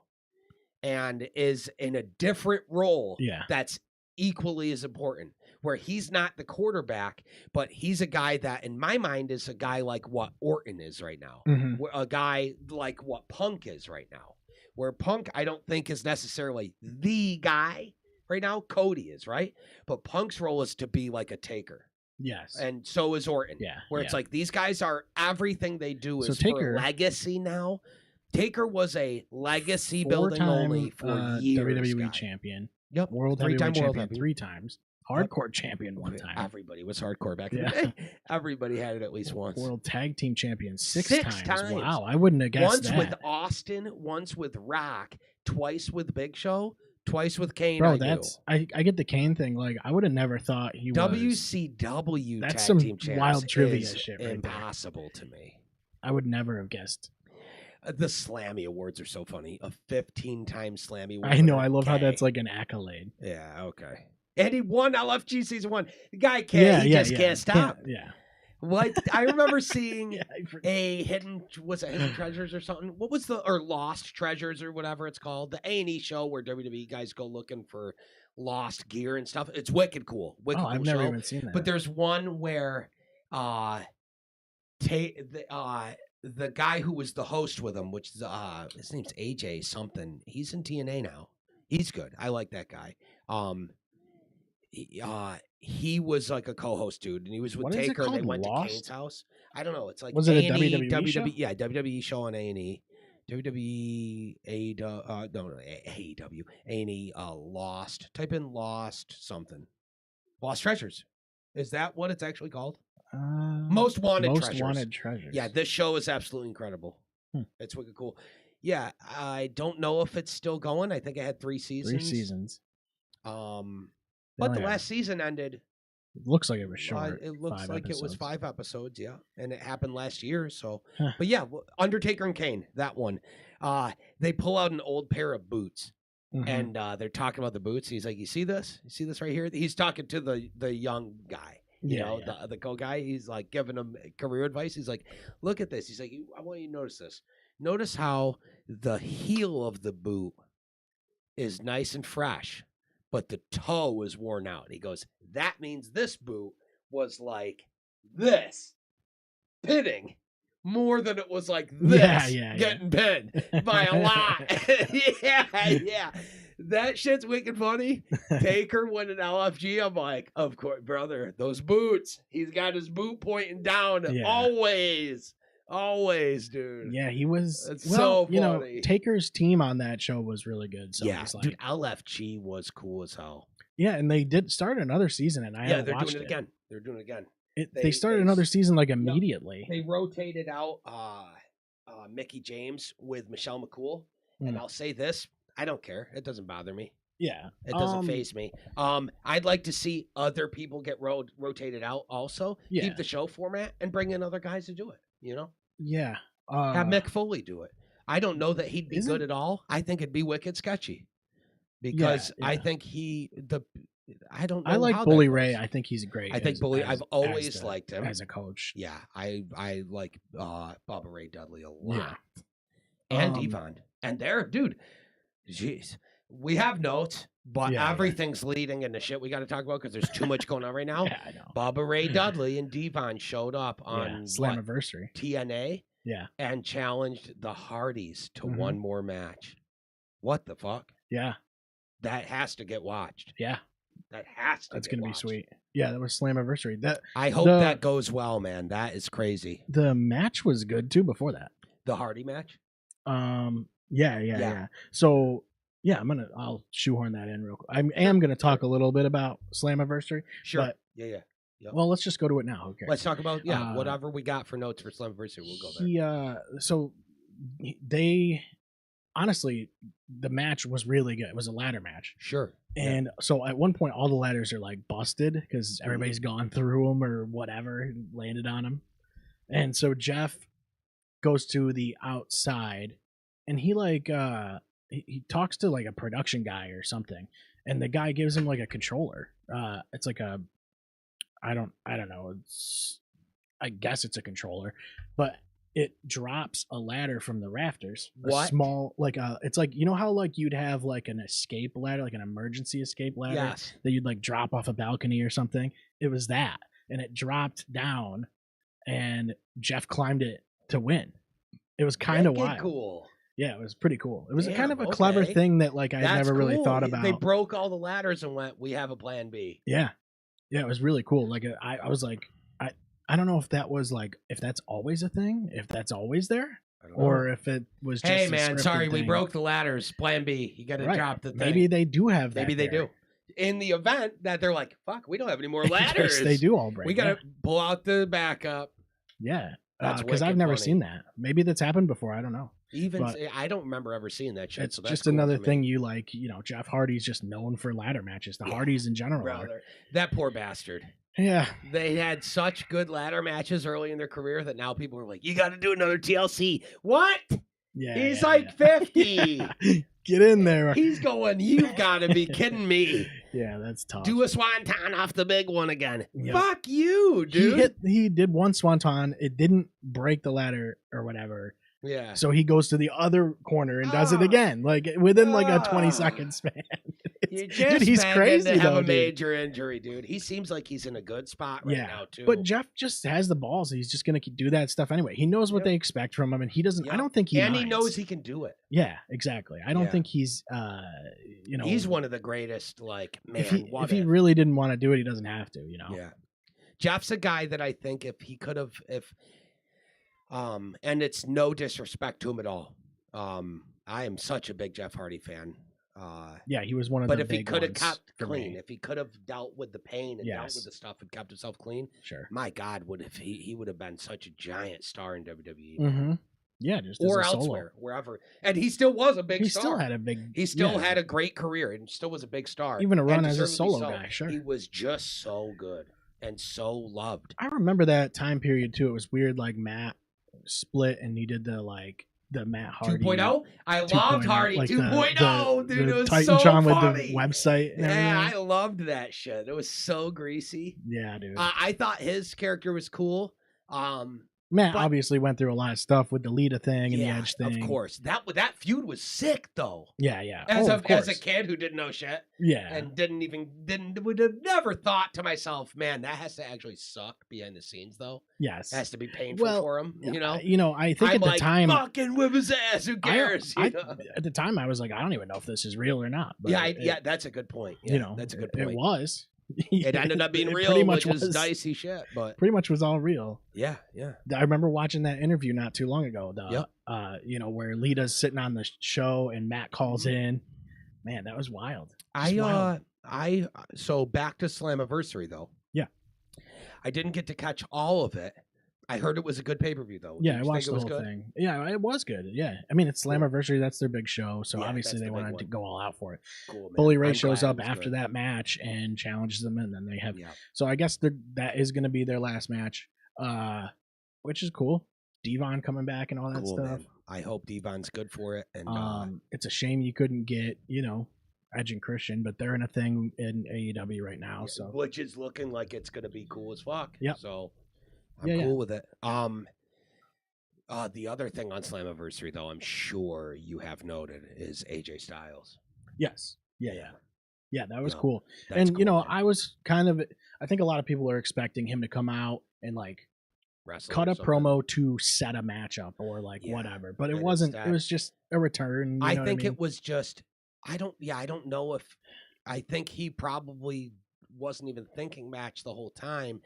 and is in a different role that's equally as important, where he's not the quarterback, but he's a guy that, in my mind, is a guy like what Orton is right now, a guy like what Punk is right now, where Punk, I don't think, is necessarily the guy right now. Cody is, right? But Punk's role is to be like a Taker. Yes. And so is Orton. Yeah. Where it's like these guys are, everything they do is for legacy now. Taker was a legacy building only for years. WWE champion. Yep. World Heavyweight champion 3 times. Hardcore champion 1 time. Everybody was hardcore back in the day. Everybody had it at least once. World Tag Team Champion 6 times. Wow, I wouldn't have guessed that. Once with Austin, once with Rock, twice with Big Show, twice with Kane. Bro, I get the Kane thing. Like, I would have never thought he was WCW that's Tag some Team Champs wild trivia shit. Right impossible there. To me. I would never have guessed. The Slammy Awards are so funny. A 15-time Slammy Award. I know. I love how that's like an accolade. Yeah. Okay. And he won LFG season 1. The guy can't. He just can't stop. Yeah. Like, I remember seeing a Hidden Treasures or something. What was or Lost Treasures or whatever it's called? The A&E show where WWE guys go looking for lost gear and stuff. It's wicked cool. Wicked cool I've never even seen that. But there's one where the guy who was the host with him, which is his name's AJ something. He's in TNA now. He's good. I like that guy. He was like a co-host dude, and he was with Taker. And they went to Kane's house. I don't know. It's like was it a WWE show? Yeah, WWE show on A&E. WWE AEW A&E Lost. Type in Lost something. Lost Treasures. Is that what it's actually called? Most Wanted Treasures. Yeah, this show is absolutely incredible. It's wicked cool. Yeah, I don't know if it's still going. I think it had 3 seasons. But the last season ended. It looks like it was short. It looks like it was 5 episodes, yeah. And it happened last year, so. But yeah, Undertaker and Kane, that one. They pull out an old pair of boots. And they're talking about the boots. He's like, you see this? You see this right here? He's talking to the young guy. The co-guy. He's like giving him career advice. He's like, look at this. He's like, I want you to notice this. Notice how the heel of the boot is nice and fresh, but the toe is worn out. He goes, that means this boot was like this, pitting more than it was like this, getting pinned by a lot. yeah. That shit's wicked funny. Taker winning LFG. I'm like, of course, brother, those boots. He's got his boot pointing down always, dude. Yeah, he was. It's so funny. You know, Taker's team on that show was really good. So yeah, dude, LFG was cool as hell. Yeah, and they did start another season, and they're doing it again. They're doing it again. They started another season like immediately. They rotated out Mickie James with Michelle McCool, and I'll say this: I don't care. It doesn't bother me. Yeah, it doesn't faze me. I'd like to see other people get rotated out. Also, keep the show format and bring in other guys to do it. You know? Yeah. Have Mick Foley do it. I don't know that he'd be good at all. I think it'd be wicked sketchy because I think I don't know. I like how Bully that Ray. goes. I think he's great. I think Bully. I've always liked him as a coach. Yeah, I like Bubba Ray Dudley a lot, Yeah. and Devon, and they're dude. Jeez, we have notes, but everything's leading into shit we got to talk about because there's too much going on right now. Yeah, I know. Bubba Ray Dudley and Devon showed up on Slammiversary. TNA. Yeah, and challenged the Hardys to one more match. What the fuck? Yeah, that has to get watched. Yeah, that has to. That's gonna be sweet. Yeah, that was Slammiversary. That I hope that goes well, man. That is crazy. The match was good too before that. The Hardy match. Yeah. So yeah, I'll shoehorn that in real quick. I am gonna talk a little bit about Slammiversary. Sure. But, yeah. Yep. Well, let's just go to it now. Okay. Let's talk about whatever we got for notes for Slammiversary. We'll go there. So they honestly, the match was really good. It was a ladder match. Sure. And so at one point, all the ladders are like busted because everybody's gone through them or whatever, and landed on them. And so Jeff goes to the outside, and he he talks to like a production guy or something, and the guy gives him like a controller. It's like a I don't know. I guess it's a controller, but it drops a ladder from the rafters. What? A small, it's like, you know how like you'd have like an escape ladder, like an emergency escape ladder that you'd like drop off a balcony or something. It was that, and it dropped down, and Jeff climbed it to win. It was kind of wild. Cool. Yeah, it was pretty cool. It was kind of a clever thing that like I never really thought about. They broke all the ladders and went, "We have a plan B." Yeah. Yeah, it was really cool. Like I was like, I don't know if that was like if that's always a thing, if that's always there, or if it was just. Hey man, sorry, thing. We broke the ladders. Plan B. You got to drop the thing. Maybe they do have that. Maybe they do. In the event that they're like, fuck, we don't have any more ladders. They do all break. We got to pull out the backup. Yeah, because I've never seen that. Maybe that's happened before. I don't know. I don't remember ever seeing that shit. It's so that's just cool another thing you like. You know, Jeff Hardy's just known for ladder matches. The Hardys in general. That poor bastard. Yeah. They had such good ladder matches early in their career that now people are like, you got to do another TLC. What? Yeah. He's 50. Get in there. He's going, you've got to be kidding me. Yeah, that's tough. Do a swanton off the big one again. Yep. Fuck you, dude. He did one swanton. It didn't break the ladder or whatever. Yeah. So he goes to the other corner and does it again, like within like a 20-second span. Dude, he's crazy to have a major injury, dude. He seems like he's in a good spot right now too. But Jeff just has the balls. He's just gonna do that stuff anyway. He knows what they expect from him, and he doesn't. I don't think he. And he knows he can do it. Yeah, exactly. I don't think he's. He's one of the greatest. Like, man, if he really didn't want to do it, he doesn't have to. You know. Yeah. Jeff's a guy that I think if he could have, and it's no disrespect to him at all. I am such a big Jeff Hardy fan. Yeah, he was one of the big ones. But if he could have kept clean, if he could have dealt with the pain and dealt with the stuff and kept himself clean, sure. My God, he would have been such a giant star in WWE. Mm-hmm. Yeah, just or elsewhere, wherever. And he still was a big star. He still had a great career and still was a big star. Even a run as a solo guy, sure. He was just so good and so loved. I remember that time period too. It was weird, like Matt split and he did the Matt Hardy 2.0. I loved Hardy 2.0, dude. It was Titan so John funny. With the website. And I loved that shit. It was so greasy. Yeah, dude. I thought his character was cool. Matt obviously went through a lot of stuff with the Lita thing and the Edge thing. Of course. That feud was sick though. Yeah. As a kid who didn't know shit. Yeah. And would have never thought to myself, man, that has to actually suck behind the scenes though. Yes. It has to be painful for him, you know? You know, I think at the time fucking whip his ass, who cares? At the time I was like, I don't even know if this is real or not. But that's a good point. Yeah, you know, that's a good point. It was. It ended up being real, which is dicey shit, but pretty much was all real. Yeah. I remember watching that interview not too long ago. Where Lita's sitting on the show and Matt calls in. Man, that was wild. So back to Slammiversary though. Yeah, I didn't get to catch all of it. I heard it was a good pay-per-view though. Yeah, I watched the whole thing. Yeah, it was good. Yeah, I mean it's Slammiversary. That's their big show, so obviously they wanted to go all out for it. Cool, man. Bully Ray shows up after that match and challenges them, and then they have. Yeah. So I guess that is going to be their last match, which is cool. Devon coming back and all that stuff. Man. I hope Devon's good for it. And it's a shame you couldn't get Edge and Christian, but they're in a thing in AEW right now, so which is looking like it's gonna be cool as fuck. Yeah. So I'm cool with it. The other thing on Slammiversary, though, I'm sure you have noted, is AJ Styles. Yes. Yeah, that was cool. And cool, I was I think a lot of people are expecting him to come out and like cut a promo to set a matchup or like whatever, but it wasn't. It was just a return. I think it was just. I don't know if. I think he probably wasn't even thinking match the whole time.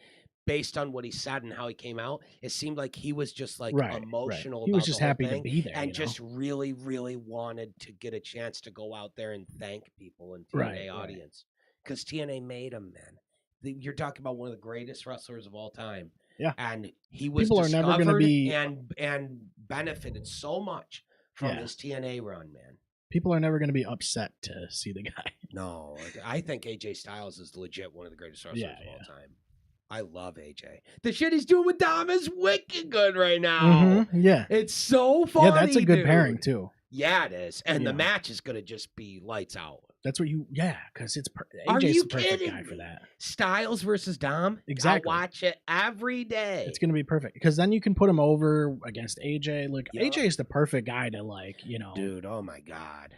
Based on what he said and how he came out, it seemed like he was just like emotional. Right. He was just happy to be there and just really, really wanted to get a chance to go out there and thank people in TNA audience because TNA made him. Man, you're talking about one of the greatest wrestlers of all time. Yeah, and he was people are never going to be and benefited so much from his TNA run, man. People are never going to be upset to see the guy. No, I think AJ Styles is legit one of the greatest wrestlers of all time. I love AJ. The shit he's doing with Dom is wicked good right now. Mm-hmm. Yeah. It's so funny. Yeah, that's a good pairing, too. Yeah, it is. And the match is going to just be lights out. That's what because it's AJ's the perfect guy for that. Styles versus Dom? Exactly. I watch it every day. It's going to be perfect. Because then you can put him over against AJ. Look, AJ is the perfect guy to Dude, oh my God.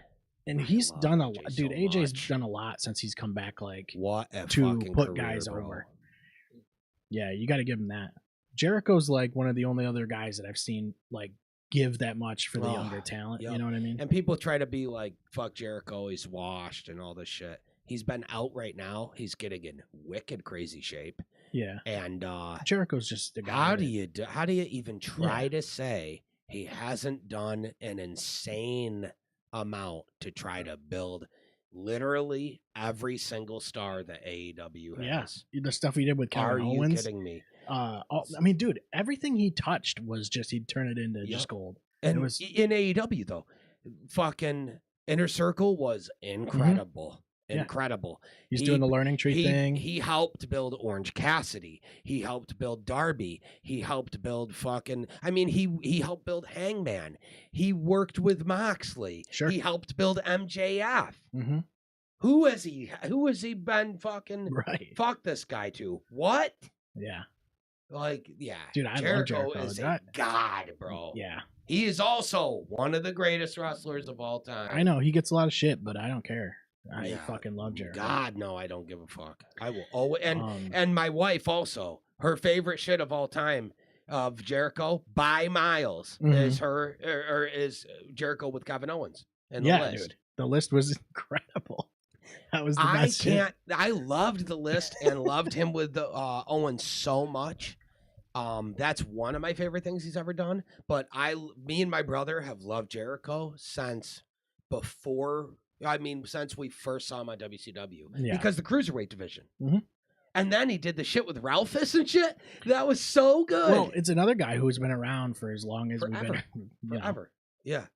And he's done a lot. Dude, AJ's done a lot since he's come back, to put guys over. Yeah, you got to give him that. Jericho's like one of the only other guys that I've seen give that much for the younger talent. Yep. You know what I mean? And people try to be like, fuck Jericho, he's washed and all this shit. He's been out right now. He's getting in wicked crazy shape. Yeah. And Jericho's just the guy. How do you even try to say he hasn't done an insane amount to try to build literally every single star that AEW has? Yeah, the stuff he did with Kevin Owens. Are you kidding me? I mean, dude, everything he touched was just he'd turn it into just gold. And it was in AEW though. Fucking Inner Circle was incredible. Mm-hmm. Incredible. He's doing the learning tree thing. He helped build Orange Cassidy. He helped build Darby. He helped build he helped build Hangman. He worked with Moxley. Sure. He helped build MJF. Mm-hmm. Who has he been fucking fuck this guy to? What? Yeah. Dude, I love Jericho. Is a god, bro. Yeah. He is also one of the greatest wrestlers of all time. I know he gets a lot of shit, but I don't care. I fucking love Jericho. God, no, I don't give a fuck. I will always and my wife also. Her favorite shit of all time of Jericho by miles is her or is Jericho with Kevin Owens. And the list. Dude, the list was incredible. That was the best shit. I loved the list and loved him with the Owens so much. That's one of my favorite things he's ever done. But me and my brother have loved Jericho since we first saw him on WCW. Yeah. Because the Cruiserweight division. Mm-hmm. And then he did the shit with Ralphus and shit. That was so good. Well, it's another guy who's been around for as long as we've been. Forever. Yeah.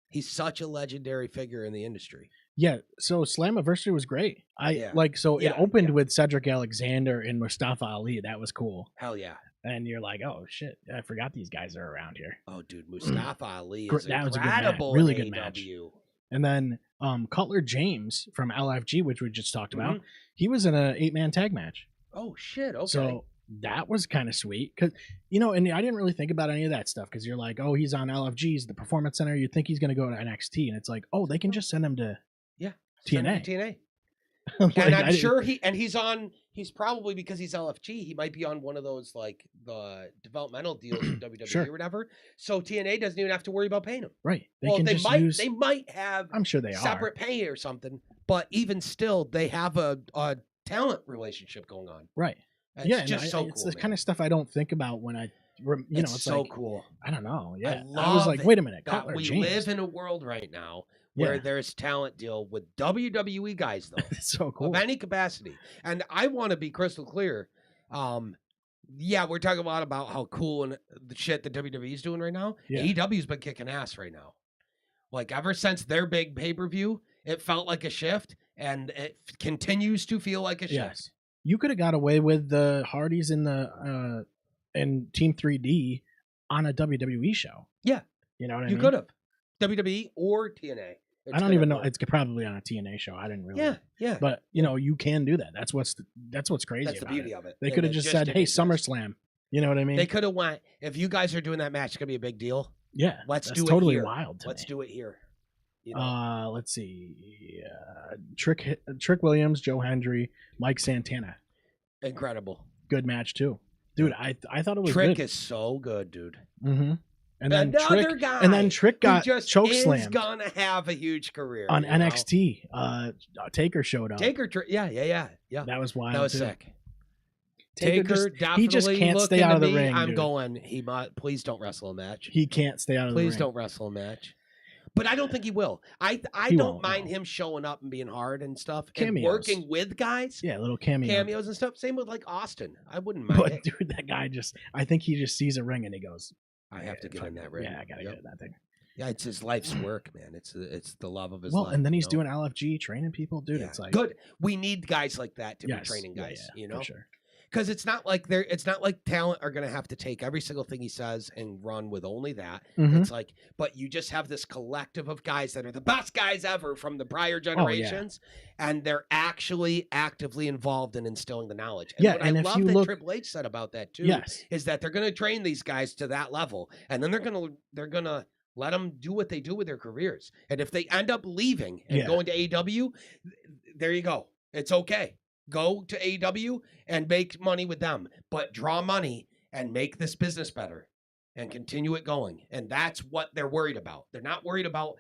He's such a legendary figure in the industry. Yeah, so Slammiversary was great. It opened with Cedric Alexander and Mustafa Ali. That was cool. Hell yeah. And you're like, oh shit, I forgot these guys are around here. Oh, dude, Mustafa Ali is that was incredible. Really good match. And then Cutler James from LFG, which we just talked about, he was in an 8-man tag match. Oh shit! Okay. So that was kind of sweet because and I didn't really think about any of that stuff because you're like, oh, he's on LFG's the Performance Center. You think he's going to go to NXT, and it's like, oh, they can just send him to TNA. And I'm sure he's probably, because he's LFG, he might be on one of those the developmental deals with WWE or whatever. So TNA doesn't even have to worry about paying him. Right. They might have I'm sure they separate pay or something, but even still they have a talent relationship going on. Right. It's just so cool. It's the kind of stuff I don't think about when it's so cool. I don't know. Yeah. I was like, wait a minute. We live in a world right now where there's talent deal with WWE guys, though. It's so cool. Of any capacity. And I want to be crystal clear. We're talking a lot about how cool and the shit that WWE is doing right now. Yeah. AEW's been kicking ass right now. Ever since their big pay-per-view, it felt like a shift, and it continues to feel like a shift. Yes. You could have got away with the Hardys in the and Team 3D on a WWE show. Yeah. You know what I mean? You could have. WWE or TNA. I don't even know. It's probably on a TNA show. I didn't really. Yeah. But you can do that. That's what's crazy. That's the beauty of it. They could have just said, "Hey, SummerSlam." You know what I mean? They could have went. If you guys are doing that match, it's gonna be a big deal. Yeah, let's do it. Totally wild. Let's do it here. Let's see. Trick Williams, Joe Hendry, Mike Santana. Incredible. Good match too, dude. I thought it was Trick good. is so good, dude. Mm-hmm. And then Trick, Trick got chokeslammed. He's gonna have a huge career on NXT. Taker showed up. Taker, yeah. That was wild. That was too. sick. Taker he just can't stay out of the ring. I'm dude. going. Please don't wrestle a match. He can't stay out of the ring. Please don't wrestle a match. But I don't think he will. I don't mind him showing up and being hard and stuff. Cameos. And working with guys. Yeah, little cameos and stuff. Same with like Austin. I wouldn't mind. But it. dude, that guy I think he just sees a ring and he goes, I have to get in that ring. Yeah, I gotta get in that thing. Yeah, it's his life's work, man. It's the love of his life. Well, and then he's doing LFG, training people. Dude, it's like good. We need guys like that to be training guys, for sure. Because it's not like talent are gonna have to take every single thing he says and run with only that. Mm-hmm. It's like, but you just have this collective of guys that are the best guys ever from the prior generations, and they're actually actively involved in instilling the knowledge. And what I love that Triple H said about that too, is that they're gonna train these guys to that level, and then they're gonna let them do what they do with their careers. And if they end up leaving and going to AEW, there you go. It's okay. Go to AEW and make money with them, but draw money and make this business better and continue it going. And that's what they're worried about. They're not worried about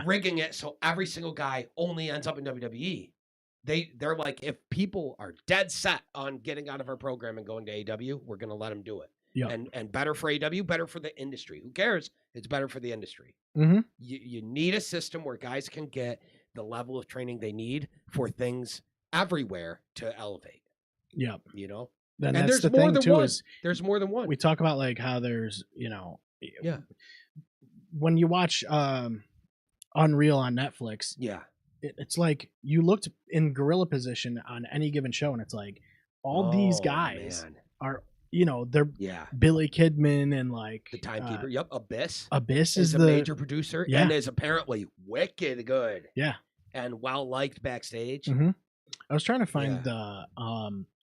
rigging it so every single guy only ends up in WWE. They're like, if people are dead set on getting out of our program and going to AEW, we're going to let them do it. Yeah. And better for AEW, better for the industry. Who cares? It's better for the industry. Mm-hmm. You need a system where guys can get the level of training they need for things everywhere to elevate. Yep. And there's the more than too, one. There's more than one. We talk about like how there's, when you watch Unreal on Netflix, it's like you looked in gorilla position on any given show, and it's like all these guys are, they're Billy Kidman and like the Timekeeper. Abyss. Abyss is a major producer and is apparently wicked good. Yeah. And well liked backstage. Mm-hmm. I was trying to find the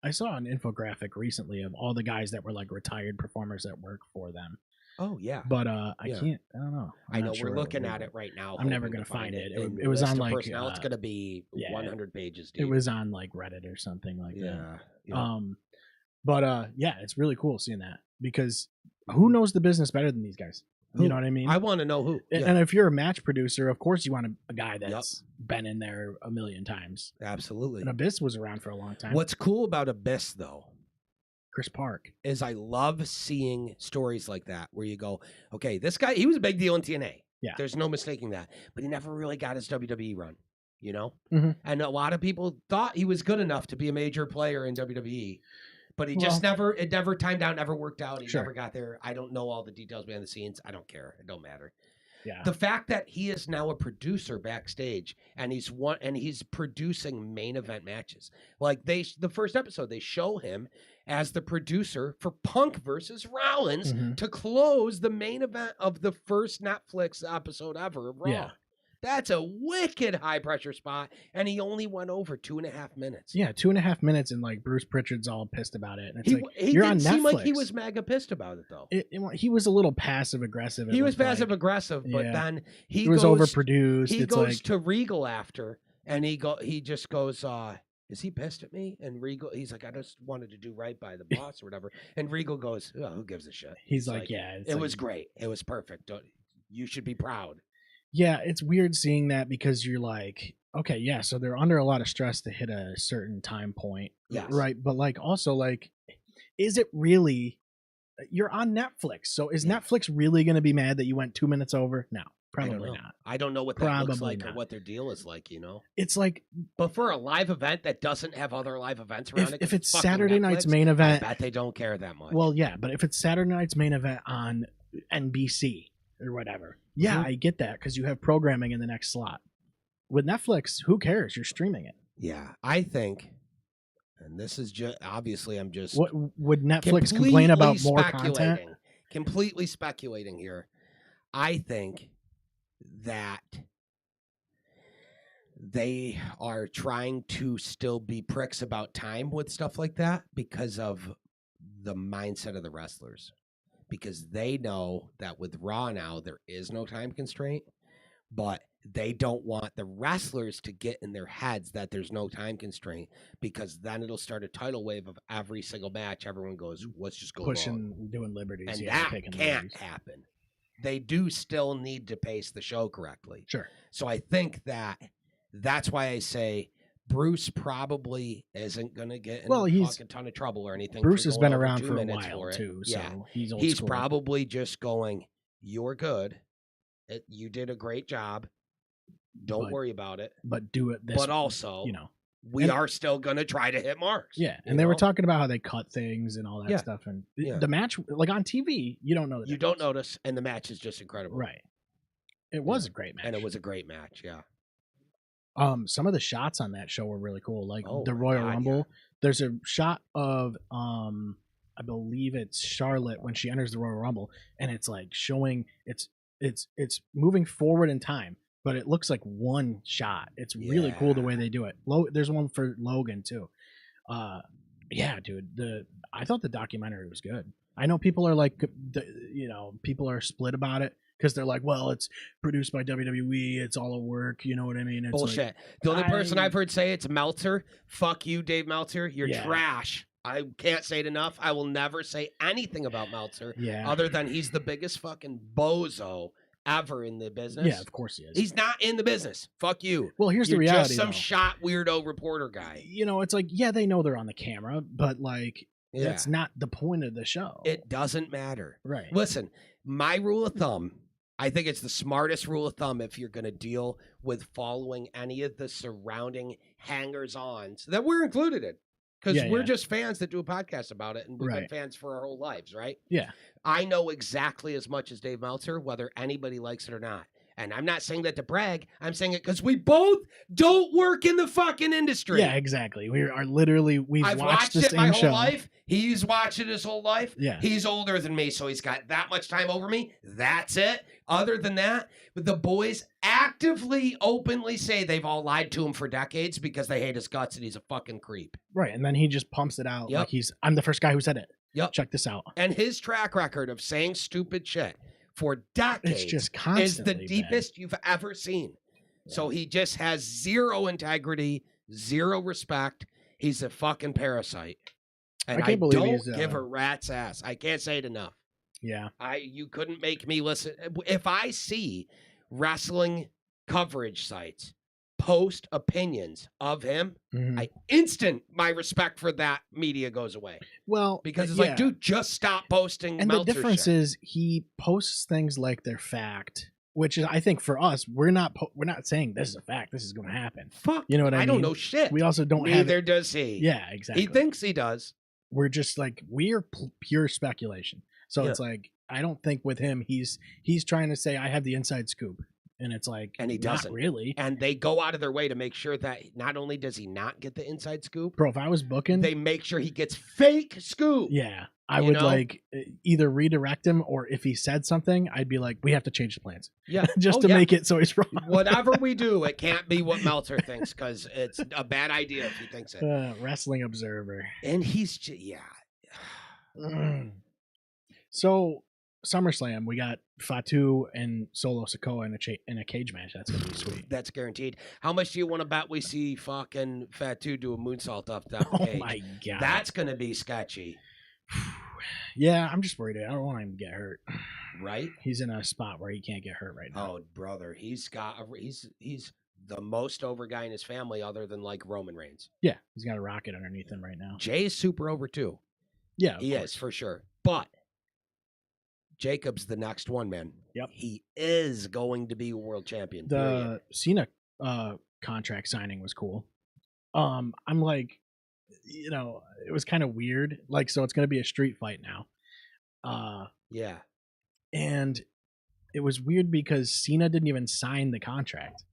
I saw an infographic recently of all the guys that were like retired performers that work for them. Oh yeah. But I can't. I don't know. I know we're looking at it right now. I'm never gonna find it. It was on like personnel. It's gonna be 100 pages deep. It was on like Reddit or something like that. Yeah. But it's really cool seeing that because who knows the business better than these guys? You know what I mean? I want to know who. And if you're a match producer, of course you want a guy that's been in there a million times. Absolutely. And Abyss was around for a long time. What's cool about Abyss, though, Chris Park, is I love seeing stories like that where you go, okay, this guy, he was a big deal in TNA. Yeah. There's no mistaking that. But he never really got his WWE run, Mm-hmm. And a lot of people thought he was good enough to be a major player in WWE. But he just never timed out, never worked out. He never got there. I don't know all the details behind the scenes. I don't care. It don't matter. Yeah. The fact that he is now a producer backstage and he's producing main event matches. Like the first episode, they show him as the producer for Punk versus Rollins to close the main event of the first Netflix episode ever of Raw. Yeah. That's a wicked high pressure spot, and he only went over 2.5 minutes. Yeah, 2.5 minutes, and like Bruce Pritchard's all pissed about it. And it's he you're didn't on Netflix. Seem like he was mega pissed about it though. He was a little passive aggressive. He was passive aggressive, but then he was overproduced. He goes to Regal after, and he just goes, "Is he pissed at me?" And Regal, he's like, "I just wanted to do right by the boss or whatever." And Regal goes, "Oh, who gives a shit?" He's like, "Yeah, it was great. It was perfect. You should be proud." Yeah, it's weird seeing that because you're like, okay, yeah, so they're under a lot of stress to hit a certain time point. Yes. Right. But like also like, is it really you're on Netflix? So is Netflix really gonna be mad that you went 2 minutes over? No, probably not. I don't know what that looks like or what their deal is like, It's like but for a live event that doesn't have other live events around if it's Saturday night's main event, I bet they don't care that much. Well, yeah, but if it's Saturday night's main event on NBC or whatever. Yeah, I get that because you have programming in the next slot. With Netflix, who cares? You're streaming it. Yeah, I think, and this is just obviously I'm just. What would Netflix complain about more content? Completely speculating here. I think that they are trying to still be pricks about time with stuff like that because of the mindset of the wrestlers. Because they know that with Raw now, there is no time constraint, but they don't want the wrestlers to get in their heads that there's no time constraint, because then it'll start a tidal wave of every single match. Everyone goes, let's just go pushing, doing liberties. And that can't happen. They do still need to pace the show correctly. Sure. So I think that's why I say Bruce probably isn't going to get in a fucking ton of trouble or anything. Bruce has been around for a while too, so yeah. He's probably just going, you're good. You did a great job. Don't worry about it. But do it this But also, we are still going to try to hit marks. Yeah, and they were talking about how they cut things and all that stuff. And the match, like on TV, you don't know that. You don't notice, and the match is just incredible. Right. It was a great match. And it was a great match, yeah. Some of the shots on that show were really cool. Like the Royal Rumble. There's a shot of I believe it's Charlotte when she enters the Royal Rumble, and it's like showing it's moving forward in time, but it looks like one shot. It's really cool the way they do it. There's one for Logan too. Yeah, dude. I thought the documentary was good. I know people are like, people are split about it because they're like, well, it's produced by WWE. It's all a work. You know what I mean? It's bullshit. Like, the only person I've heard say it's Meltzer. Fuck you, Dave Meltzer. You're trash. I can't say it enough. I will never say anything about Meltzer other than he's the biggest fucking bozo ever in the business. Yeah, of course he is. He's not in the business. Fuck you. Well, here's the reality. Just some shot weirdo reporter guy. It's like, they know they're on the camera, but like, that's not the point of the show. It doesn't matter. Right. Listen, my rule of thumb, I think it's the smartest rule of thumb if you're going to deal with following any of the surrounding hangers-ons that we're included in. Because we're just fans that do a podcast about it, and we've been fans for our whole lives, right? Yeah. I know exactly as much as Dave Meltzer, whether anybody likes it or not. And I'm not saying that to brag. I'm saying it because we both don't work in the fucking industry. Yeah, exactly. We are literally, I've watched the it same my show. whole life. He's watched it his whole life. Yeah. He's older than me, so he's got that much time over me. That's it. Other than that, the boys actively, openly say they've all lied to him for decades because they hate his guts and he's a fucking creep. Right. And then he just pumps it out like I'm the first guy who said it. Yep. Check this out. And his track record of saying stupid shit for decades it's just constantly, is the deepest you've ever seen. Yeah. So he just has zero integrity, zero respect. He's a fucking parasite. And I don't give a rat's ass. I can't say it enough. Yeah. You couldn't make me listen. If I see wrestling coverage sites post opinions of him, my respect for that media goes away. Well, because it's like, dude, just stop posting. And the difference is he posts things like they're fact, which is, I think for us, we're not saying this is a fact. This is going to happen. Fuck, you know what I mean? I don't know shit. We also don't. Neither does he. Yeah, exactly. He thinks he does. We're just like, we're pure speculation. So it's like, I don't think with him, he's trying to say I have the inside scoop. And it's like, and he doesn't really. And they go out of their way to make sure that not only does he not get the inside scoop, bro, if I was booking, they make sure he gets fake scoop. Yeah. I would like either redirect him, or if he said something, I'd be like, we have to change the plans. Yeah. Just to make it so he's wrong. Whatever we do, it can't be what Meltzer thinks, because it's a bad idea if he thinks it. Wrestling Observer. And he's, So, SummerSlam, we got Fatu and Solo Sikoa in a cage match. That's gonna be sweet. That's guaranteed. How much do you want to bet we see fucking Fatu do a moonsault off that cage? Oh my god, that's gonna be sketchy. Yeah, I'm just worried. I don't want him to get hurt. Right? He's in a spot where he can't get hurt right now. Oh, brother, he's the most over guy in his family, other than like Roman Reigns. Yeah, he's got a rocket underneath him right now. Jay's super over too. Yeah, he is for sure. But Jacob's the next one, man. Yep. He is going to be a world champion. The Cena contract signing was cool. I'm like, it was kind of weird. Like, so it's going to be a street fight now. Yeah. And it was weird because Cena didn't even sign the contract.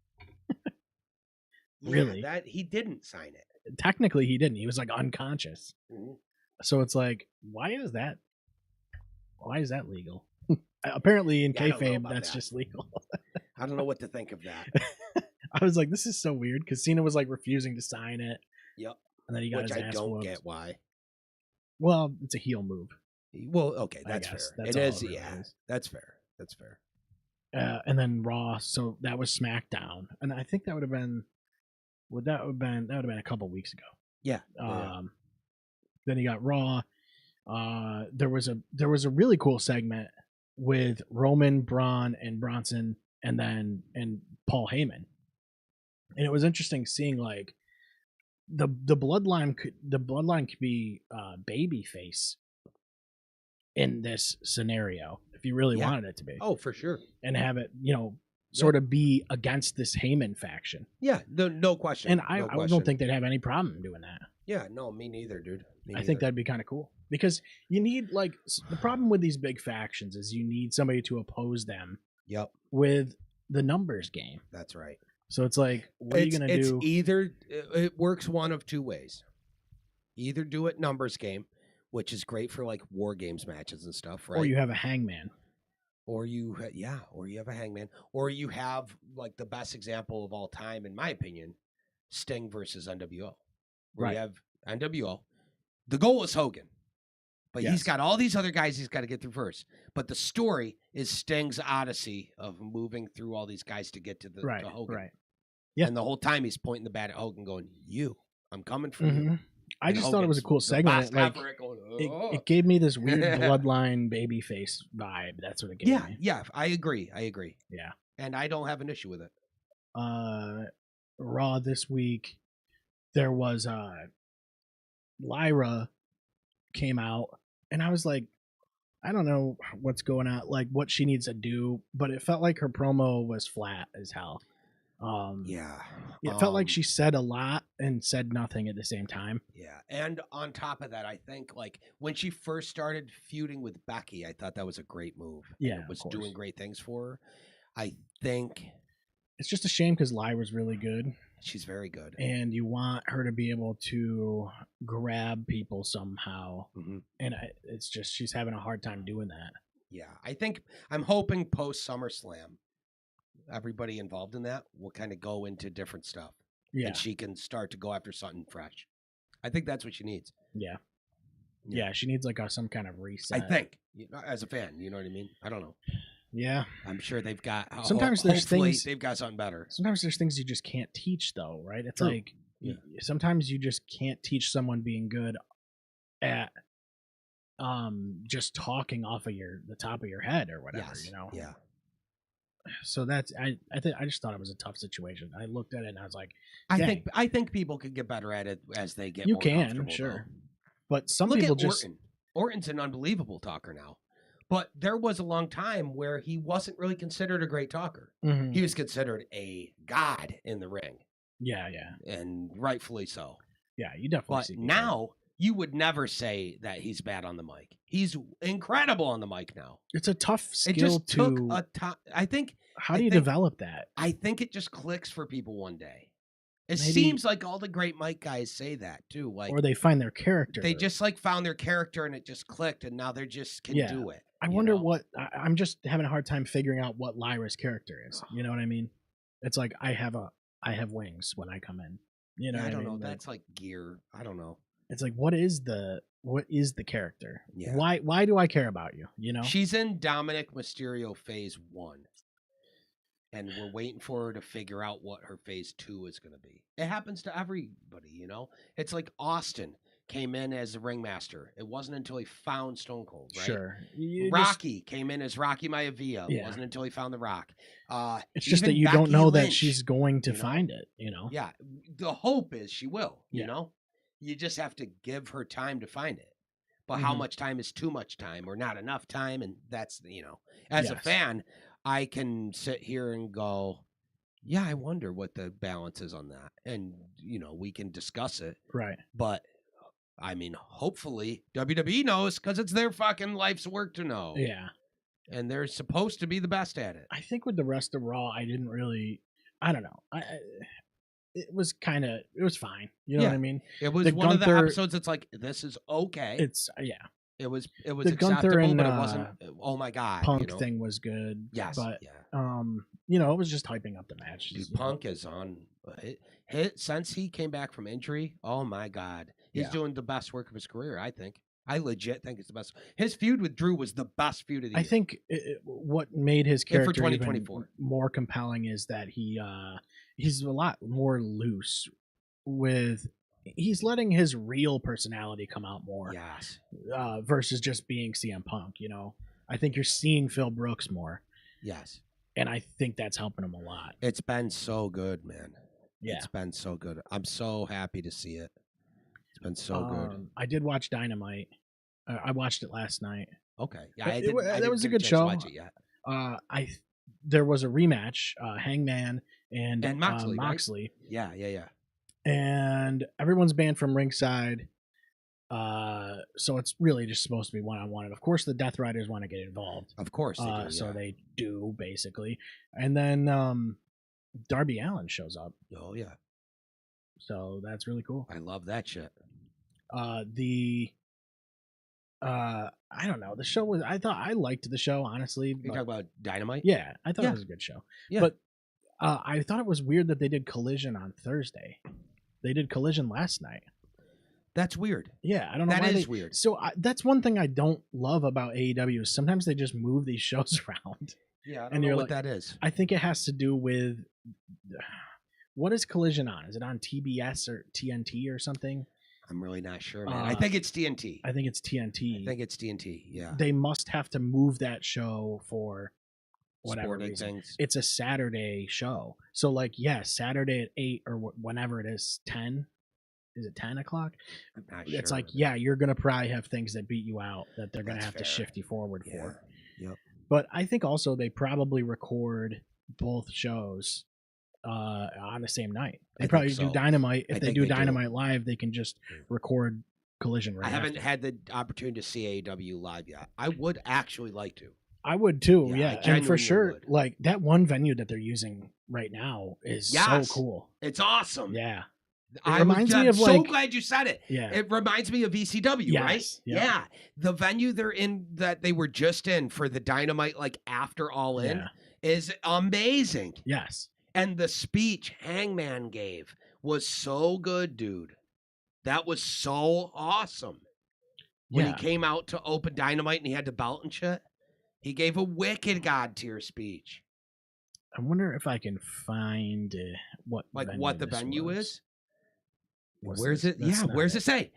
Really? Yeah, that he didn't sign it. Technically, he didn't. He was like unconscious. Mm-hmm. So it's like, why is that legal? Apparently in kayfabe, that's just legal. I don't know what to think of that. I was like, this is so weird because Cena was like refusing to sign it. Yep. And then he got his ass whooped. Don't get why. Well, it's a heel move. Well, okay, that's fair. That's it is, really yeah. Is. That's fair. That's fair. And then Raw, so that was SmackDown, and I think that would have been a couple weeks ago. Yeah. Then you got Raw. There was a really cool segment with Roman, Braun, and Bronson, and Paul Heyman, and it was interesting seeing like the bloodline could be babyface in this scenario if you really wanted it to be. Oh, for sure. And have it, sort of be against this Heyman faction. Yeah, no question. And I don't think they'd have any problem doing that. Yeah, no, me neither, dude. I think that'd be kind of cool because you need the problem with these big factions is you need somebody to oppose them. Yep. With the numbers game. That's right. So it's like, what are you gonna do? It works one of two ways. Either do it numbers game, which is great for like war games matches and stuff, right? Or you have a hangman. Or you have a hangman. Or you have like the best example of all time, in my opinion, Sting versus NWO. Where you have NWO. The goal is Hogan. But he's got all these other guys he's got to get through first. But the story is Sting's odyssey of moving through all these guys to get to to Hogan. Right. Yeah. And the whole time he's pointing the bat at Hogan going, I'm coming for you. I just thought it was a cool segment. Like, it gave me this weird bloodline babyface vibe. That's what it gave me. Yeah, I agree. Yeah. And I don't have an issue with it. Raw this week, there was Lyra came out, and I was like, I don't know what's going on, like what she needs to do, but it felt like her promo was flat as hell. It felt like she said a lot and said nothing at the same time. Yeah, and on top of that, I think like when she first started feuding with Becky, I thought that was a great move. Yeah, it was doing great things for her. I think it's just a shame because Lyra's really good. She's very good, and you want her to be able to grab people somehow, and it's just she's having a hard time doing that. Yeah, I'm hoping post SummerSlam, everybody involved in that will kind of go into different stuff. Yeah. And she can start to go after something fresh. I think that's what she needs. Yeah. Yeah, she needs like some kind of reset. I think, as a fan, you know what I mean? I don't know. Yeah. I'm sure they've got, sometimes there's things, they've got something better. Sometimes there's things you just can't teach though, right? It's like, sometimes you just can't teach someone being good at just talking off of the top of your head or whatever, Yeah. So that's I just thought it was a tough situation. I looked at it and I was like, I think people could get better at it as they get more comfortable. Sure. But some Look people at just Orton's an unbelievable talker now. But there was a long time where he wasn't really considered a great talker. Mm-hmm. He was considered a god in the ring. Yeah. And rightfully so. Yeah, you definitely see. But now you would never say that he's bad on the mic. He's incredible on the mic now. It's a tough skill it just took a time. How do you develop that? I think it just clicks for people one day. It seems like all the great mic guys say that too. Like, or they find their character. They just like found their character and it just clicked, and now they just can do it. I wonder what I'm just having a hard time figuring out what Lyra's character is. You know what I mean? It's like I have wings when I come in. You know, I don't know. Like, that's like gear. I don't know. It's like what is the character? Yeah. Why do I care about you? You know, she's in Dominic Mysterio phase 1. And we're waiting for her to figure out what her phase 2 is going to be. It happens to everybody, you know? It's like Austin came in as a ringmaster. It wasn't until he found Stone Cold, right? Sure. Rocky came in as Rocky Maivia. It wasn't until he found The Rock. It's just that you don't know that she's going to find it, you know? Yeah. The hope is she will, you know? You just have to give her time to find it. But how much time is too much time or not enough time? And that's, as a fan, I can sit here and go, yeah, I wonder what the balance is on that. And, we can discuss it. Right. But, I mean, hopefully WWE knows because it's their fucking life's work to know. Yeah. And they're supposed to be the best at it. I think with the rest of Raw, I don't know. It was fine. You know what I mean? It was one of the episodes that's like, this is okay. It was the acceptable, but it wasn't. Oh my god! Punk thing was good. Yes, but you know, it was just hyping up the match. Dude, Punk is on since he came back from injury. Oh my God, he's doing the best work of his career. I think. I legit think it's the best. His feud with Drew was the best feud of the year. I think what made his character for 2024 more compelling is that he's a lot more loose with. He's letting his real personality come out more. Yes. Versus just being CM Punk. You know, I think you're seeing Phil Brooks more. Yes. And I think that's helping him a lot. It's been so good, man. Yeah. It's been so good. I'm so happy to see it. It's been so good. I did watch Dynamite. I watched it last night. Okay. Yeah, that was a good show. Watch it yet. There was a rematch, Hangman and Moxley. Right? Yeah. And everyone's banned from ringside. So it's really just supposed to be one-on-one. And of course the Death Riders want to get involved. Of course they do. Yeah. So they do, basically. And then Darby Allin shows up. Oh yeah. So that's really cool. I love that shit. I don't know. The show was. I liked the show, honestly. You talk about Dynamite? Yeah, I thought it was a good show. Yeah. But I thought it was weird that they did Collision on Thursday. They did Collision last night. That's weird. Yeah, I don't know. That is weird. So that's one thing I don't love about AEW is sometimes they just move these shows around. Yeah, I don't know what that is. I think it has to do with what is Collision on? Is it on TBS or TNT or something? I'm really not sure, man. I think it's TNT. I think it's TNT. Yeah. They must have to move that show for whatever sporting reason. Things. It's a Saturday show. So Saturday at 8 or whenever it is, 10. Is it 10 o'clock? I'm not it's sure. like, you're going to probably have things that beat you out that they're going to have to shift you forward for. Yep. But I think also they probably record both shows on the same night. They probably do Dynamite. If they do Dynamite live, they can just record Collision right I haven't had the opportunity to see AEW live yet. I would actually like to. I would too, yeah. And for sure, like that one venue that they're using right now is so cool. It's awesome. Yeah. I'm so glad you said it. Yeah. It reminds me of ECW, right? Yeah. The venue they're in that they were just in for the Dynamite, after All In, is amazing. Yes. And the speech Hangman gave was so good, dude. That was so awesome. When he came out to open Dynamite and he had the belt and shit, he gave a wicked God tier speech. I wonder if I can find what the venue is. Where's it? Where's it say?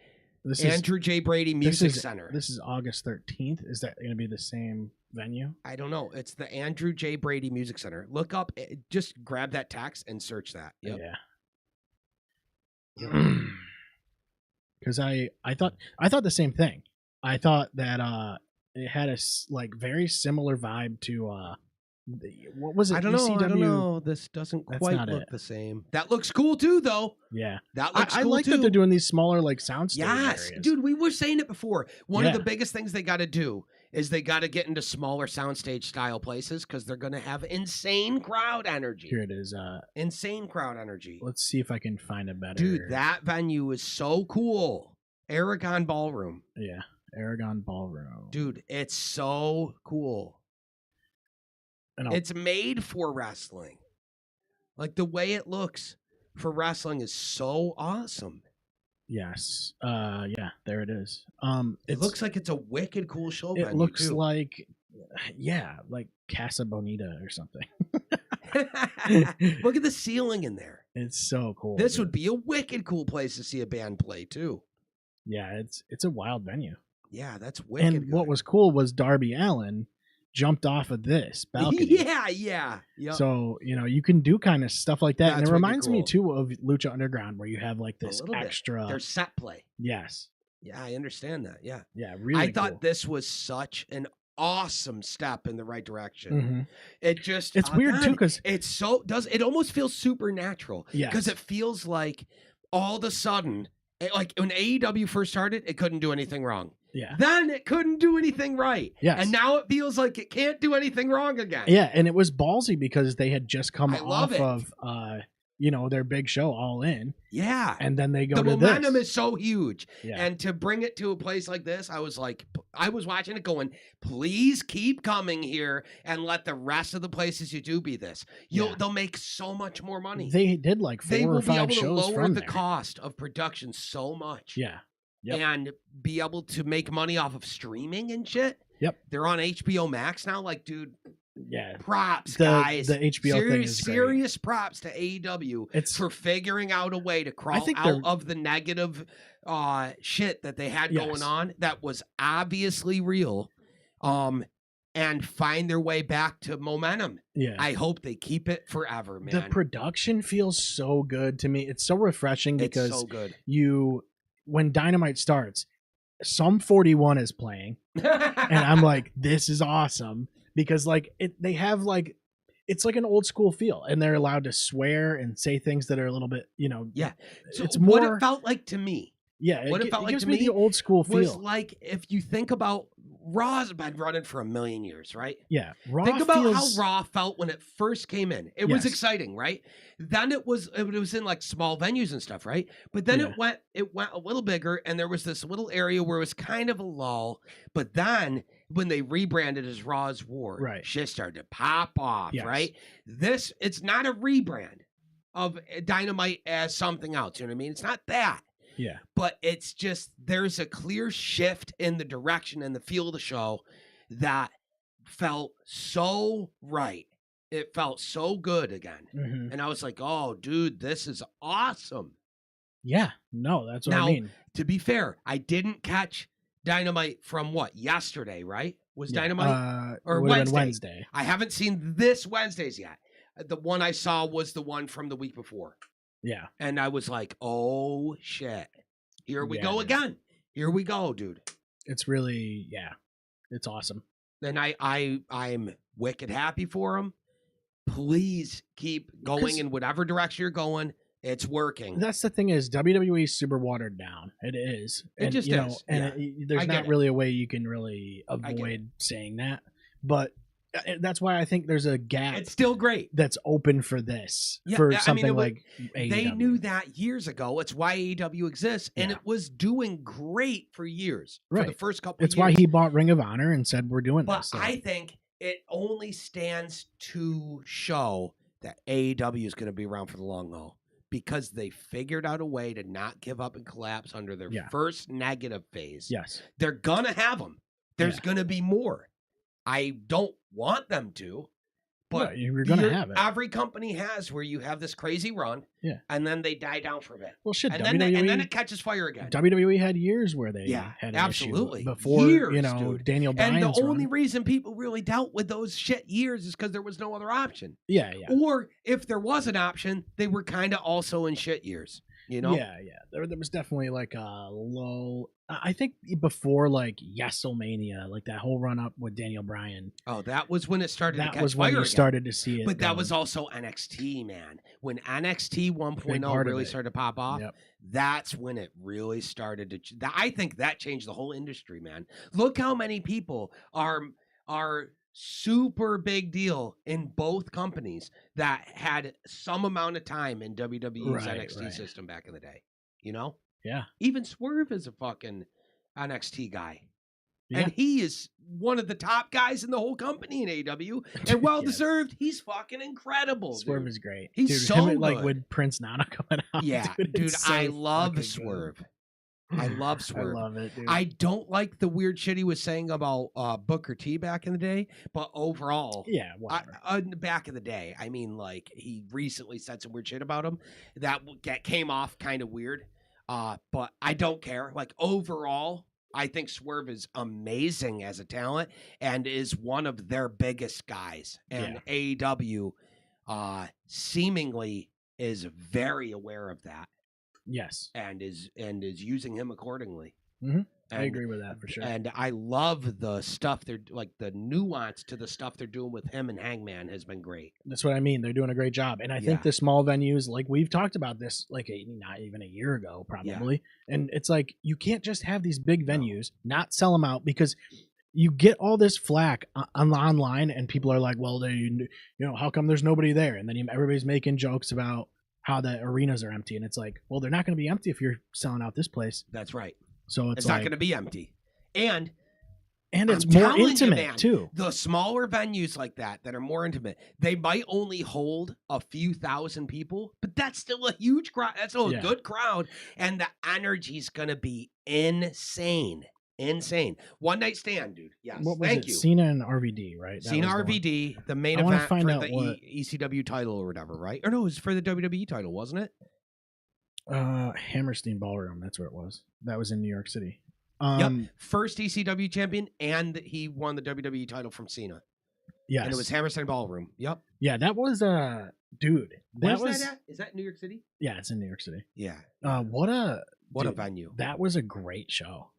Andrew J. Brady Music Center. This is August 13th. Is that going to be the same venue? I don't know. It's the Andrew J. Brady Music Center. Look up. Just grab that text and search that. Yep. Yeah. Because I thought the same thing. I thought that it had a very similar vibe to what was it? I don't know. This doesn't quite look the same. That looks cool too, though. Yeah, that looks cool I like too. that they're doing these smaller sound areas. Dude, we were saying it before. One of the biggest things they got to do is they got to get into smaller soundstage style places because they're going to have insane crowd energy. Here it is. Insane crowd energy. Let's see if I can find a better. Dude, that venue is so cool. Aragon Ballroom. Yeah, Aragon Ballroom. Dude, it's so cool. It's made for wrestling. The way it looks for wrestling is so awesome. Yes. Yeah, there it is. It looks like it's a wicked cool show. It looks like Casa Bonita or something. Look at the ceiling in there. It's so cool. This would be a wicked cool place to see a band play too. Yeah, it's a wild venue. Yeah, that's wicked. And what was cool was Darby Allin jumped off of this balcony. Yeah. Yep. So, you can do kind of stuff like that. And it reminds me too of Lucha Underground where you have this extra. There's set play. Yes. Yeah, I understand that. Yeah. Yeah, really I thought this was such an awesome step in the right direction. Mm-hmm. It's weird too because it almost feels supernatural. Yeah. Because it feels like all of a sudden, when AEW first started, it couldn't do anything wrong. Yeah. Then it couldn't do anything right. Yes. And now it feels like it can't do anything wrong again. Yeah, and it was ballsy because they had just come off of their big show All In. Yeah. And then they go the to momentum this. is so huge. Yeah. And to bring it to a place like this, I was like, I was watching it going, please keep coming here and let the rest of the places you do be this. They'll make so much more money. They did like 4 or 5 shows from there. They will be able to lower the cost of production so much. Yeah. Yep. And be able to make money off of streaming and shit. Yep. They're on HBO Max now. Like, dude, yeah. Props, guys. The HBO thing is serious props to AEW for figuring out a way to crawl out of the negative shit that they had going on that was obviously real. And find their way back to momentum. Yeah. I hope they keep it forever, man. The production feels so good to me. It's so refreshing because so good. When Dynamite starts, Sum 41 is playing. And I'm like, this is awesome. Because like they have like it's like an old school feel, and they're allowed to swear and say things that are a little bit, So it's more what it felt like to me. Yeah, what it felt like gives to me the old school feel. Was like if you think about Raw's been running for a million years, right? Yeah. Think about how Raw felt when it first came in. It was exciting, right? Then it was in like small venues and stuff, right? But then it went a little bigger, and there was this little area where it was kind of a lull. But then when they rebranded as Raw's War, shit started to pop off, right? It's not a rebrand of Dynamite as something else. You know what I mean? It's not that. Yeah. But it's just there's a clear shift in the direction and the feel of the show that felt so right. It felt so good again. Mm-hmm. And I was like, oh, dude, this is awesome. Yeah. No, that's what I mean. To be fair, I didn't catch Dynamite from yesterday, right? Was Dynamite? Or Wednesday? I haven't seen this Wednesday's yet. The one I saw was the one from the week before. Yeah. And I was like, oh, shit. Here we go again. Here we go, dude. It's really, it's awesome. And I'm wicked happy for him. Please keep going in whatever direction you're going. It's working. That's the thing is WWE's super watered down. It is. It just is. There's not really a way you can really avoid saying that. But that's why I think there's a gap. It's still great. That's open for this. For something like AEW. They knew that years ago. It's why AEW exists. And it was doing great for years. For the first couple of years. It's why he bought Ring of Honor and said, we're doing this. But I think it only stands to show that AEW is going to be around for the long haul. Because they figured out a way to not give up and collapse under their first negative phase. Yes. They're going to have them. There's going to be more. I don't want them to, but you're going to have it. Every company has where you have this crazy run, and then they die down for a bit. Well, shit, and then it catches fire again. WWE had years where they had an absolutely issue before years, dude. Daniel Bryan's and the only reason people really dealt with those shit years is because there was no other option. Yeah. Or if there was an option, they were kind of also in shit years. Yeah. There was definitely like a low. I think before like Yeselmania, like that whole run up with Daniel Bryan. Oh, that was when it started. That was when you started to see it. But that was also NXT, man. When NXT 1.0 really started to pop off, that's when it really started to. I think that changed the whole industry, man. Look how many people are super big deal in both companies that had some amount of time in WWE's NXT system back in the day. Yeah. Even Swerve is a fucking NXT guy. Yeah. And he is one of the top guys in the whole company in AEW. And well-deserved. He's fucking incredible. Swerve is great. He's so good. Like with Prince Nana coming out. Yeah. Dude, so I love Swerve. Good. I love Swerve. I love it, dude. I don't like the weird shit he was saying about Booker T back in the day, but overall, back in the day, I mean, like he recently said some weird shit about him that came off kind of weird. But I don't care. Like overall, I think Swerve is amazing as a talent and is one of their biggest guys. And AEW seemingly is very aware of that. Yes, and is using him accordingly. Mm-hmm. I agree with that for sure. And I love the stuff they're like the nuance to the stuff they're doing with him and Hangman has been great. That's what I mean. They're doing a great job, and I think the small venues, like we've talked about this, like not even a year ago, probably. And it's like you can't just have these big venues, not sell them out because you get all this flack online, and people are like, "Well, how come there's nobody there?" And then everybody's making jokes about how the arenas are empty, and it's like, well, they're not going to be empty if you're selling out this place. That's right. So it's not going to be empty. And And it's more intimate too. The smaller venues like that are more intimate, they might only hold a few thousand people, but that's still a huge crowd. That's still a good crowd. And the energy's going to be insane. Insane. One night stand, dude. Yes. Thank you. Cena and RVD, right? Cena RVD, the main event for the ECW title or whatever, right? Or no, it was for the WWE title, wasn't it? Hammerstein Ballroom. That's where it was. That was in New York City. Yep. First ECW champion, and he won the WWE title from Cena. Yes. And it was Hammerstein Ballroom. Yep. Yeah, that was dude. That was that at? Is that New York City? Yeah, it's in New York City. Yeah. What a venue. That was a great show.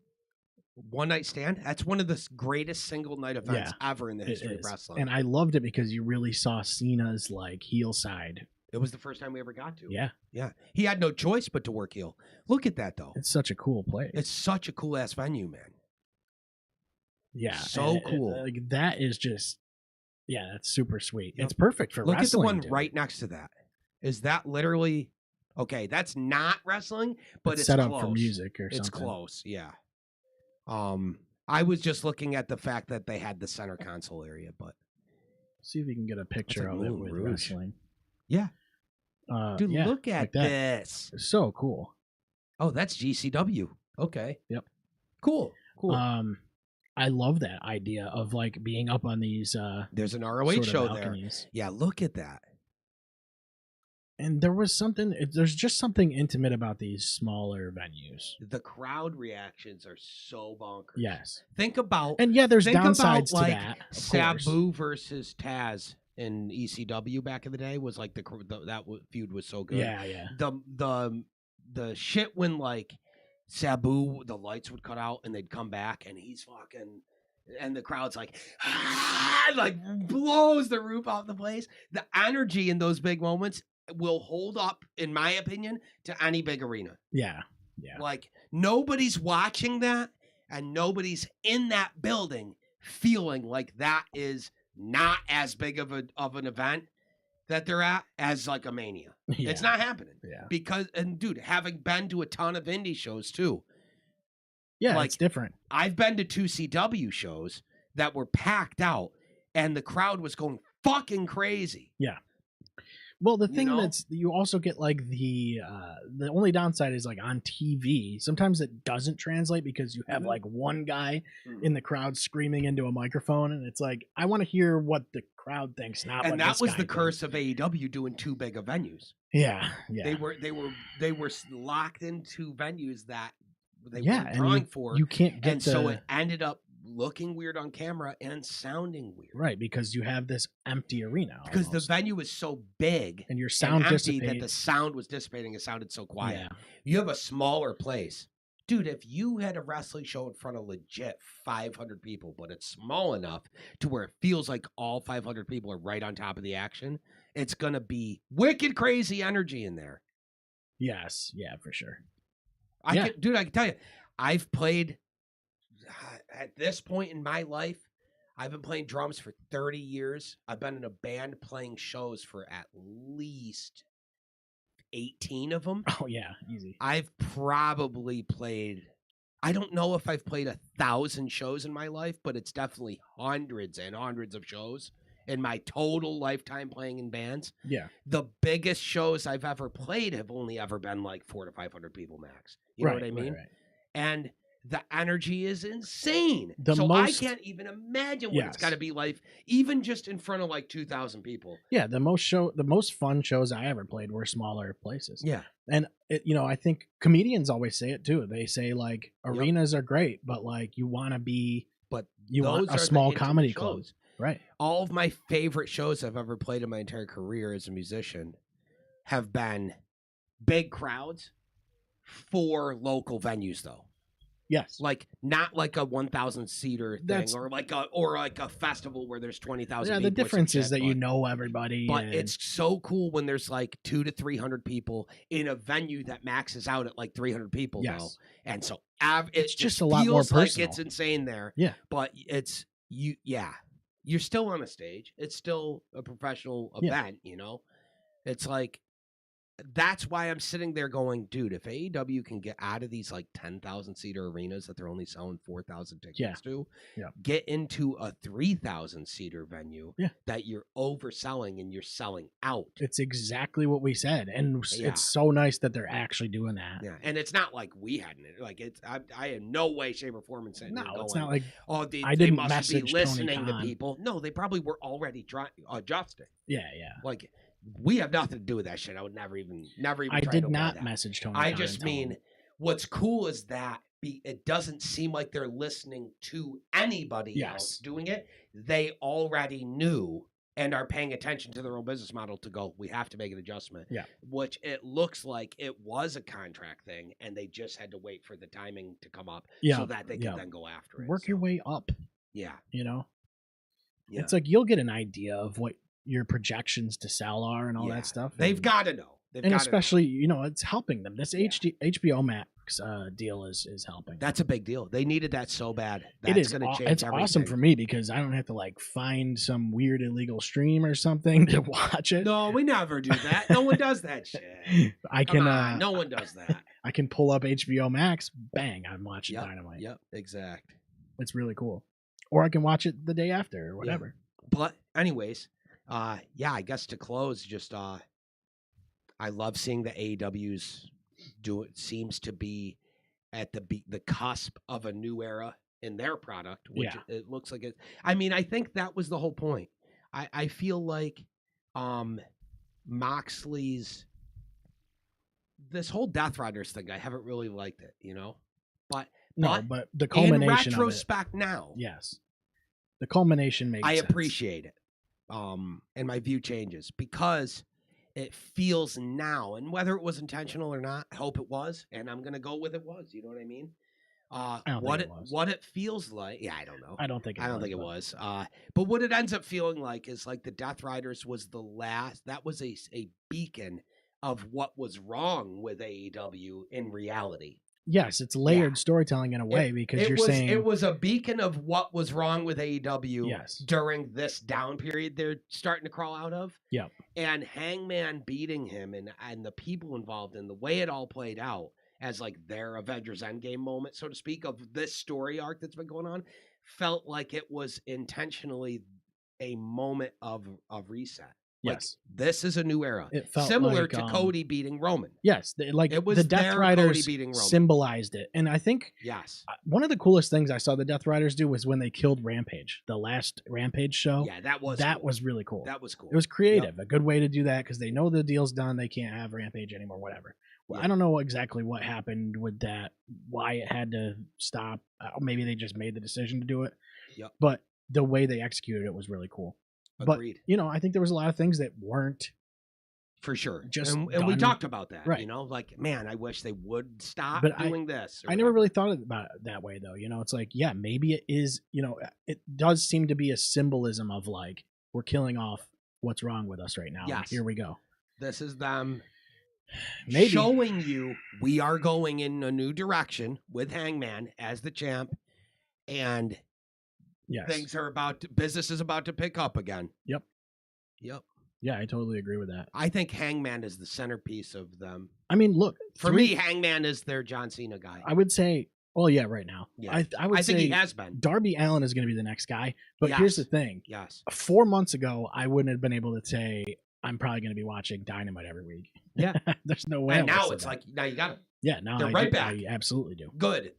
One night stand. That's one of the greatest single night events ever in the history of wrestling. And I loved it because you really saw Cena's like heel side. It was the first time we ever got to. Yeah. Yeah. He had no choice but to work heel. Look at that, though. It's such a cool place. It's such a cool ass venue, man. Yeah. So cool. Like that is just, that's super sweet. Yep. It's perfect for wrestling. Look at the one right next to that. Is that literally, okay, that's not wrestling, but it's set close. Up for music or something. It's close, yeah. I was just looking at the fact that they had the center console area, but. See if you can get a picture of it with wrestling. Yeah. Dude, look at like this. It's so cool. Oh, that's GCW. Okay. Yep. Cool. I love that idea of like being up on these there's an ROH show balconies. There. Yeah, look at that. And there's just something intimate about these smaller venues. The crowd reactions are so bonkers. Yes. Think about there's downsides to that. Sabu versus Taz in ECW back in the day was like that feud was so good. Yeah. The shit when like Sabu, the lights would cut out and they'd come back and he's fucking, and the crowd's like blows the roof off the place. The energy in those big moments will hold up, in my opinion, to any big arena. Yeah. Like nobody's watching that and nobody's in that building feeling like that is not as big of an event that they're at as like a Mania. Yeah. It's not happening. Yeah. Because, and dude, having been to a ton of indie shows too. Yeah, like, it's different. I've been to 2 CW shows that were packed out and the crowd was going fucking crazy. Yeah. Well, the thing that's you also get like the only downside is like on TV. Sometimes it doesn't translate because you have like one guy in the crowd screaming into a microphone, and it's like I want to hear what the crowd thinks, not. And what that this was guy the curse of AEW doing too big of venues. Yeah. They were locked into venues that they weren't drawing for. You can't get so it ended up looking weird on camera and sounding weird. Right, because you have this empty arena. Because the venue is so big and your sound dissipates. That the sound was dissipating. It sounded so quiet. Yeah. You have a smaller place. Dude, if you had a wrestling show in front of legit 500 people, but it's small enough to where it feels like all 500 people are right on top of the action, it's going to be wicked crazy energy in there. Yes. Yeah, for sure. I can tell you, I've played... At this point in my life, I've been playing drums for 30 years. I've been in a band playing shows for at least 18 of them. Oh, yeah, easy. I've probably played, I don't know if I've played 1,000 shows in my life, but it's definitely hundreds and hundreds of shows in my total lifetime playing in bands. Yeah. The biggest shows I've ever played have only ever been like 400 to 500 people max. You know what I mean? Right. And the energy is insane. I can't even imagine what it's got to be like, even just in front of like 2,000 people. Yeah, the most fun shows I ever played were smaller places. Yeah, and I think comedians always say it too. They say like arenas are great, but like you want a small comedy club, right? All of my favorite shows I've ever played in my entire career as a musician have been big crowds for local venues, though. Yes, like not like a 1,000 seater thing, or like a festival where there's 20,000. Yeah, the difference is that you know everybody. But it's so cool when there's like 200 to 300 people in a venue that maxes out at like 300 people. Yes, though. And so it's just a lot more personal. Like it's insane there. Yeah, but it's you. Yeah, you're still on a stage. It's still a professional event. You know, it's like that's why I'm sitting there going, dude, if AEW can get out of these like 10,000 seater arenas that they're only selling 4,000 tickets to, get into a 3,000 seater venue that you're overselling and you're selling out. It's exactly what we said. And it's so nice that they're actually doing that. Yeah. And it's not like we hadn't. Like, I in no way, shape, or form sitting there going, it's not like, oh, I didn't must message be listening to people. No, they probably were already adjusting. Yeah. Like, we have nothing to do with that shit. I would never even. I did not message Tony. I just mean, what's cool is that it doesn't seem like they're listening to anybody else doing it. They already knew and are paying attention to their own business model to go, we have to make an adjustment. Yeah. Which it looks like it was a contract thing, and they just had to wait for the timing to come up so that they could then go after it. Work your way up. Yeah. You know? Yeah. It's like you'll get an idea of what your projections to sell are and all that stuff. They've got to know. And especially, you know, it's helping them. This HBO Max deal is helping. That's a big deal. They needed that so bad. That's going to change It's everything. awesome for me because I don't have to like find some weird illegal stream or something to watch it. No, we never do that. No one does that shit. No one does that. I can pull up HBO Max, bang, I'm watching Dynamite. Yep, exact. It's really cool. Or I can watch it the day after or whatever. Yeah. But anyways, I guess to close, just I love seeing the AEWs do it. Seems to be at the cusp of a new era in their product, which it looks like it. I mean, I think that was the whole point. I feel like Moxley's this whole Death Riders thing, I haven't really liked it, you know. But the culmination in retrospect of it, now, the culmination makes sense. I appreciate it. And my view changes because it feels now, and whether it was intentional or not, I hope it was, and I'm gonna go with it was. You know what I mean? What it feels like, I don't know. I don't think it was. But what it ends up feeling like is like the Death Riders was the last. That was a beacon of what was wrong with AEW in reality. Yes, it's layered storytelling in a way because you're saying it was a beacon of what was wrong with AEW during this down period they're starting to crawl out of. Yep. And Hangman beating him and the people involved and the way it all played out as like their Avengers Endgame moment, so to speak, of this story arc that's been going on, felt like it was intentionally a moment of reset. Yes, like, this is a new era. It felt similar like, to Cody beating Roman. Yes, it was the Death Riders symbolized it, and I think one of the coolest things I saw the Death Riders do was when they killed Rampage, the last Rampage show. Yeah, that was really cool. That was cool. It was creative, a good way to do that because they know the deal's done. They can't have Rampage anymore. Whatever. Well, I don't know exactly what happened with that. Why it had to stop. Maybe they just made the decision to do it. Yep. But the way they executed it was really cool. Agreed. But, you know, I think there was a lot of things that weren't. For sure. And we talked about that, you know, like, man, I wish they would stop doing this. I never really thought about it that way, though. You know, it's like, yeah, maybe it is, you know, it does seem to be a symbolism of like, we're killing off what's wrong with us right now. Yes. Here we go. This is them maybe showing you we are going in a new direction with Hangman as the champ. And things are business is about to pick up again. Yep. Yeah, I totally agree with that. I think Hangman is the centerpiece of them. I mean, look, for me, Hangman is their John Cena guy. I would say, well, yeah, right now. Yeah. I think he has been. Darby Allin is going to be the next guy. But here's the thing. Yes. 4 months ago, I wouldn't have been able to say I'm probably going to be watching Dynamite every week. Yeah. There's no way. And now it's like, now you got it. Yeah, now they're right back. I absolutely do. Good.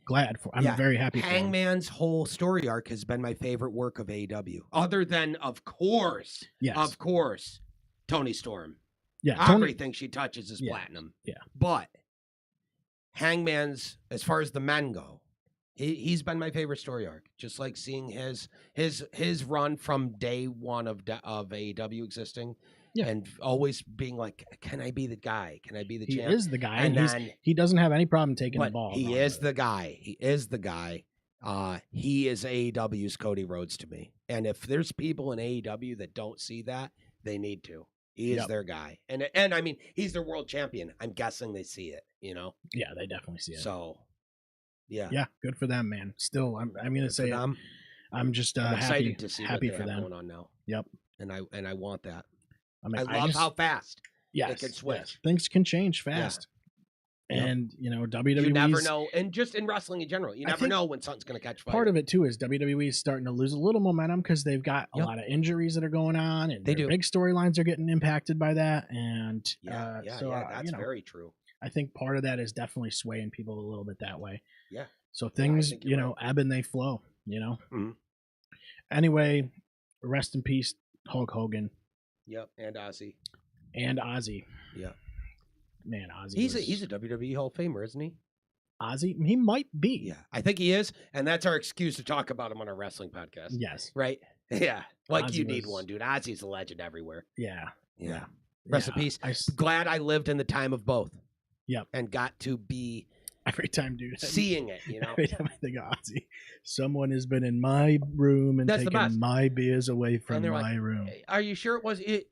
Glad for. I'm very happy. Hangman's whole story arc has been my favorite work of AEW, other than, of course, Toni Storm. Yeah, everything she touches is platinum. Yeah, but Hangman's, as far as the men go, he's been my favorite story arc. Just like seeing his run from day one of AEW existing. Yeah. And always being like, can I be the guy? Can I be the champ? He is the guy. And he doesn't have any problem taking the ball. He is the guy. He is the guy. He is AEW's Cody Rhodes to me. And if there's people in AEW that don't see that, they need to. He is their guy. And I mean, he's their world champion. I'm guessing they see it, you know? Yeah, they definitely see it. So, yeah. Yeah, good for them, man. Still, I'm going to say I'm just excited to see happy what for them. Going on now. Yep. And I want that. I love how fast. Yes, it can switch. Yes. Things can change fast. Yeah. And WWE, you never know, and just in wrestling in general, you never know when something's going to catch fire. Part of it too is WWE is starting to lose a little momentum because they've got a lot of injuries that are going on, and their big storylines are getting impacted by that. And that's very true. I think part of that is definitely swaying people a little bit that way. Yeah. So things, ebb and they flow. Mm-hmm. Anyway, rest in peace, Hulk Hogan. Yep, and Ozzy. Yeah. Man, Ozzy. He's a WWE Hall of Famer, isn't he? Ozzy, he might be. Yeah, I think he is, and that's our excuse to talk about him on our wrestling podcast. Yes. Right. Yeah. Like Ozzy need one, dude. Ozzy's a legend everywhere. Yeah. Rest in peace. Glad I lived in the time of both. Yep. And got to be every time, dude. Seeing it, Every time I think of Ozzy, someone has been in my room and taken my beers away from my room. Are you sure it was it?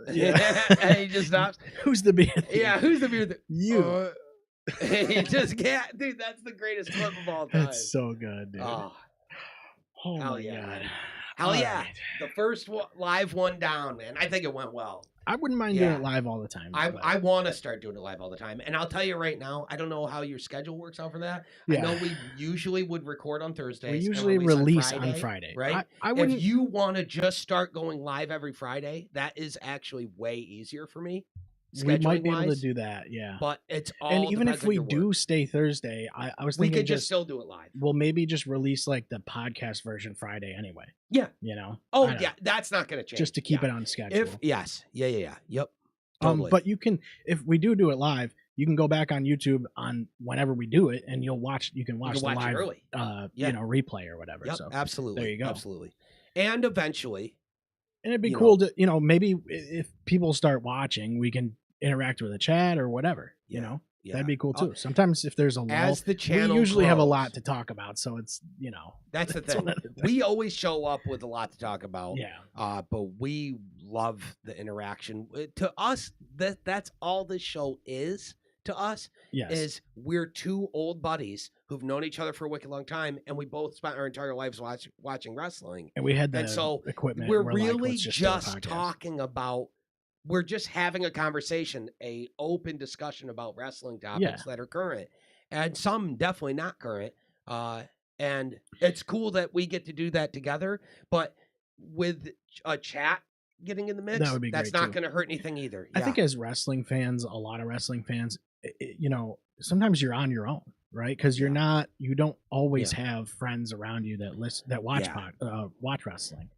Yeah. And he just stops. Who's the beer? Yeah, who's the beer? You. He just can't, dude. That's the greatest clip of all time. That's so good, dude. Oh hell yeah, God. Hell yeah! Right. The first live one down, man. I think it went well. I wouldn't mind doing it live all the time. I want to start doing it live all the time. And I'll tell you right now, I don't know how your schedule works out for that. Yeah. I know we usually would record on Thursdays. We usually release on Friday. Right? If you want to just start going live every Friday, that is actually way easier for me. We might be able to do that, but it's all. And even if we do stay Thursday, I was thinking we could just still do it live. Well, maybe just release like the podcast version Friday anyway. Yeah, Oh yeah, that's not going to change. Just to keep it on schedule. Yep. Totally. But you can, if we do it live, you can go back on YouTube on whenever we do it, and you'll watch. You can watch the live, early. Replay or whatever. Yep, so absolutely. There you go. Absolutely. And eventually. And it'd be cool to, maybe if people start watching, we can interact with a chat or whatever, that'd be cool too. Sometimes if there's a lull, as the channel we usually grows, have a lot to talk about, so it's that's the thing. We always show up with a lot to talk about. But we love the interaction. To us, that's all this show is. To us, is we're two old buddies who've known each other for a wicked long time, and we both spent our entire lives watching wrestling. And we had the equipment. We're really just talking about. We're just having a conversation, a open discussion about wrestling topics that are current, and some definitely not current. And it's cool that we get to do that together. But with a chat getting in the mix, that would be that's not going to hurt anything either. I think as wrestling fans, a lot of wrestling fans, sometimes you're on your own, right? Because you don't always have friends around you that watch wrestling.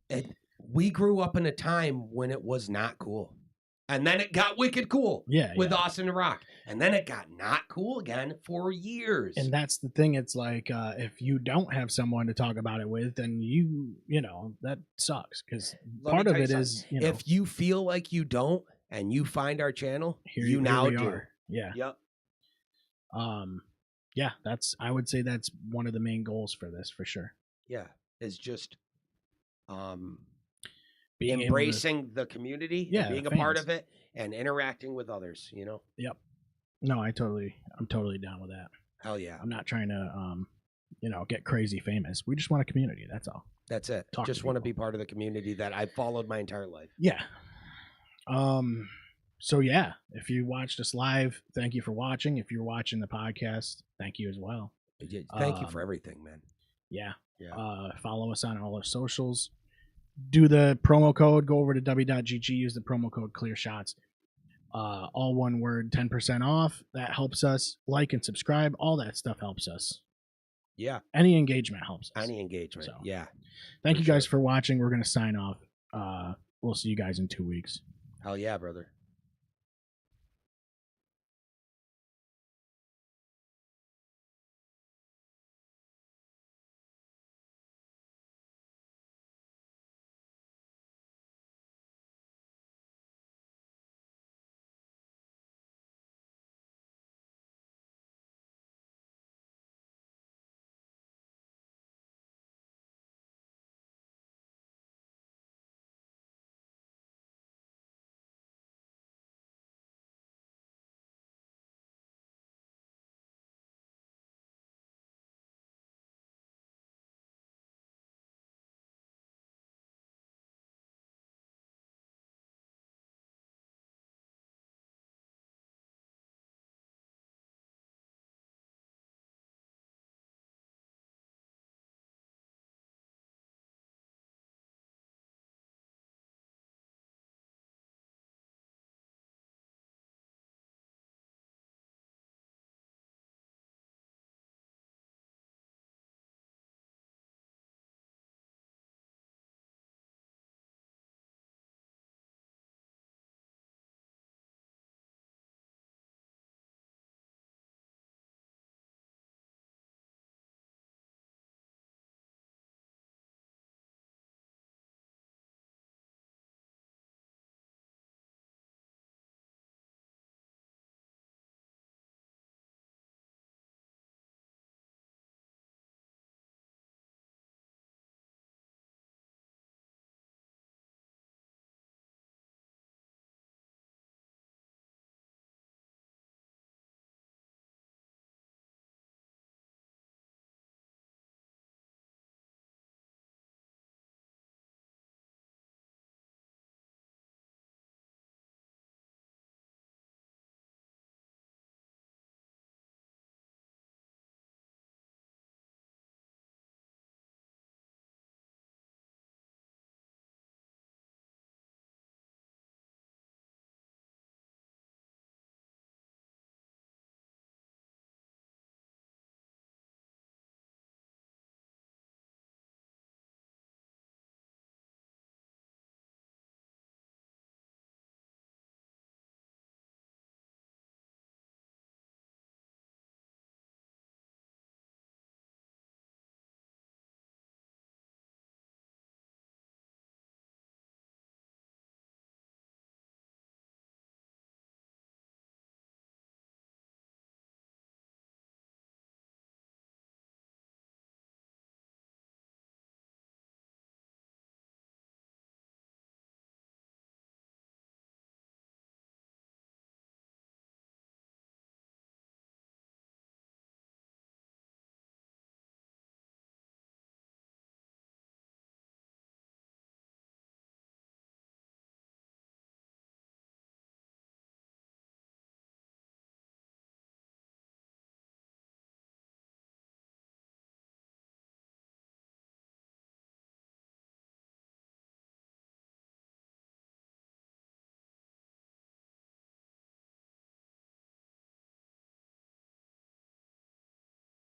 We grew up in a time when it was not cool. And then it got wicked cool with Austin and Rock. And then it got not cool again for years. And that's the thing. It's like if you don't have someone to talk about it with, then that sucks. Because part of it is, if you feel like you don't and you find our channel, you now do. Yeah. Yep. I would say that's one of the main goals for this, for sure. Yeah. Is just embracing the community, being a part of it, and interacting with others. Yep. No, I'm totally down with that. Hell yeah. I'm not trying to, get crazy famous. We just want a community. That's all. That's it. Just want to be part of the community that I've followed my entire life. Yeah. So yeah, if you watched us live, thank you for watching. If you're watching the podcast, thank you as well. Thank you for everything, man. Yeah. Follow us on all our socials. Do the promo code, go over to w.gg, use the promo code ClearShots. All one word, 10% off. That helps us. Like and subscribe. All that stuff helps us. Yeah. Any engagement helps us. Any engagement. So, thank you guys for watching. We're going to sign off. We'll see you guys in 2 weeks. Hell yeah, brother.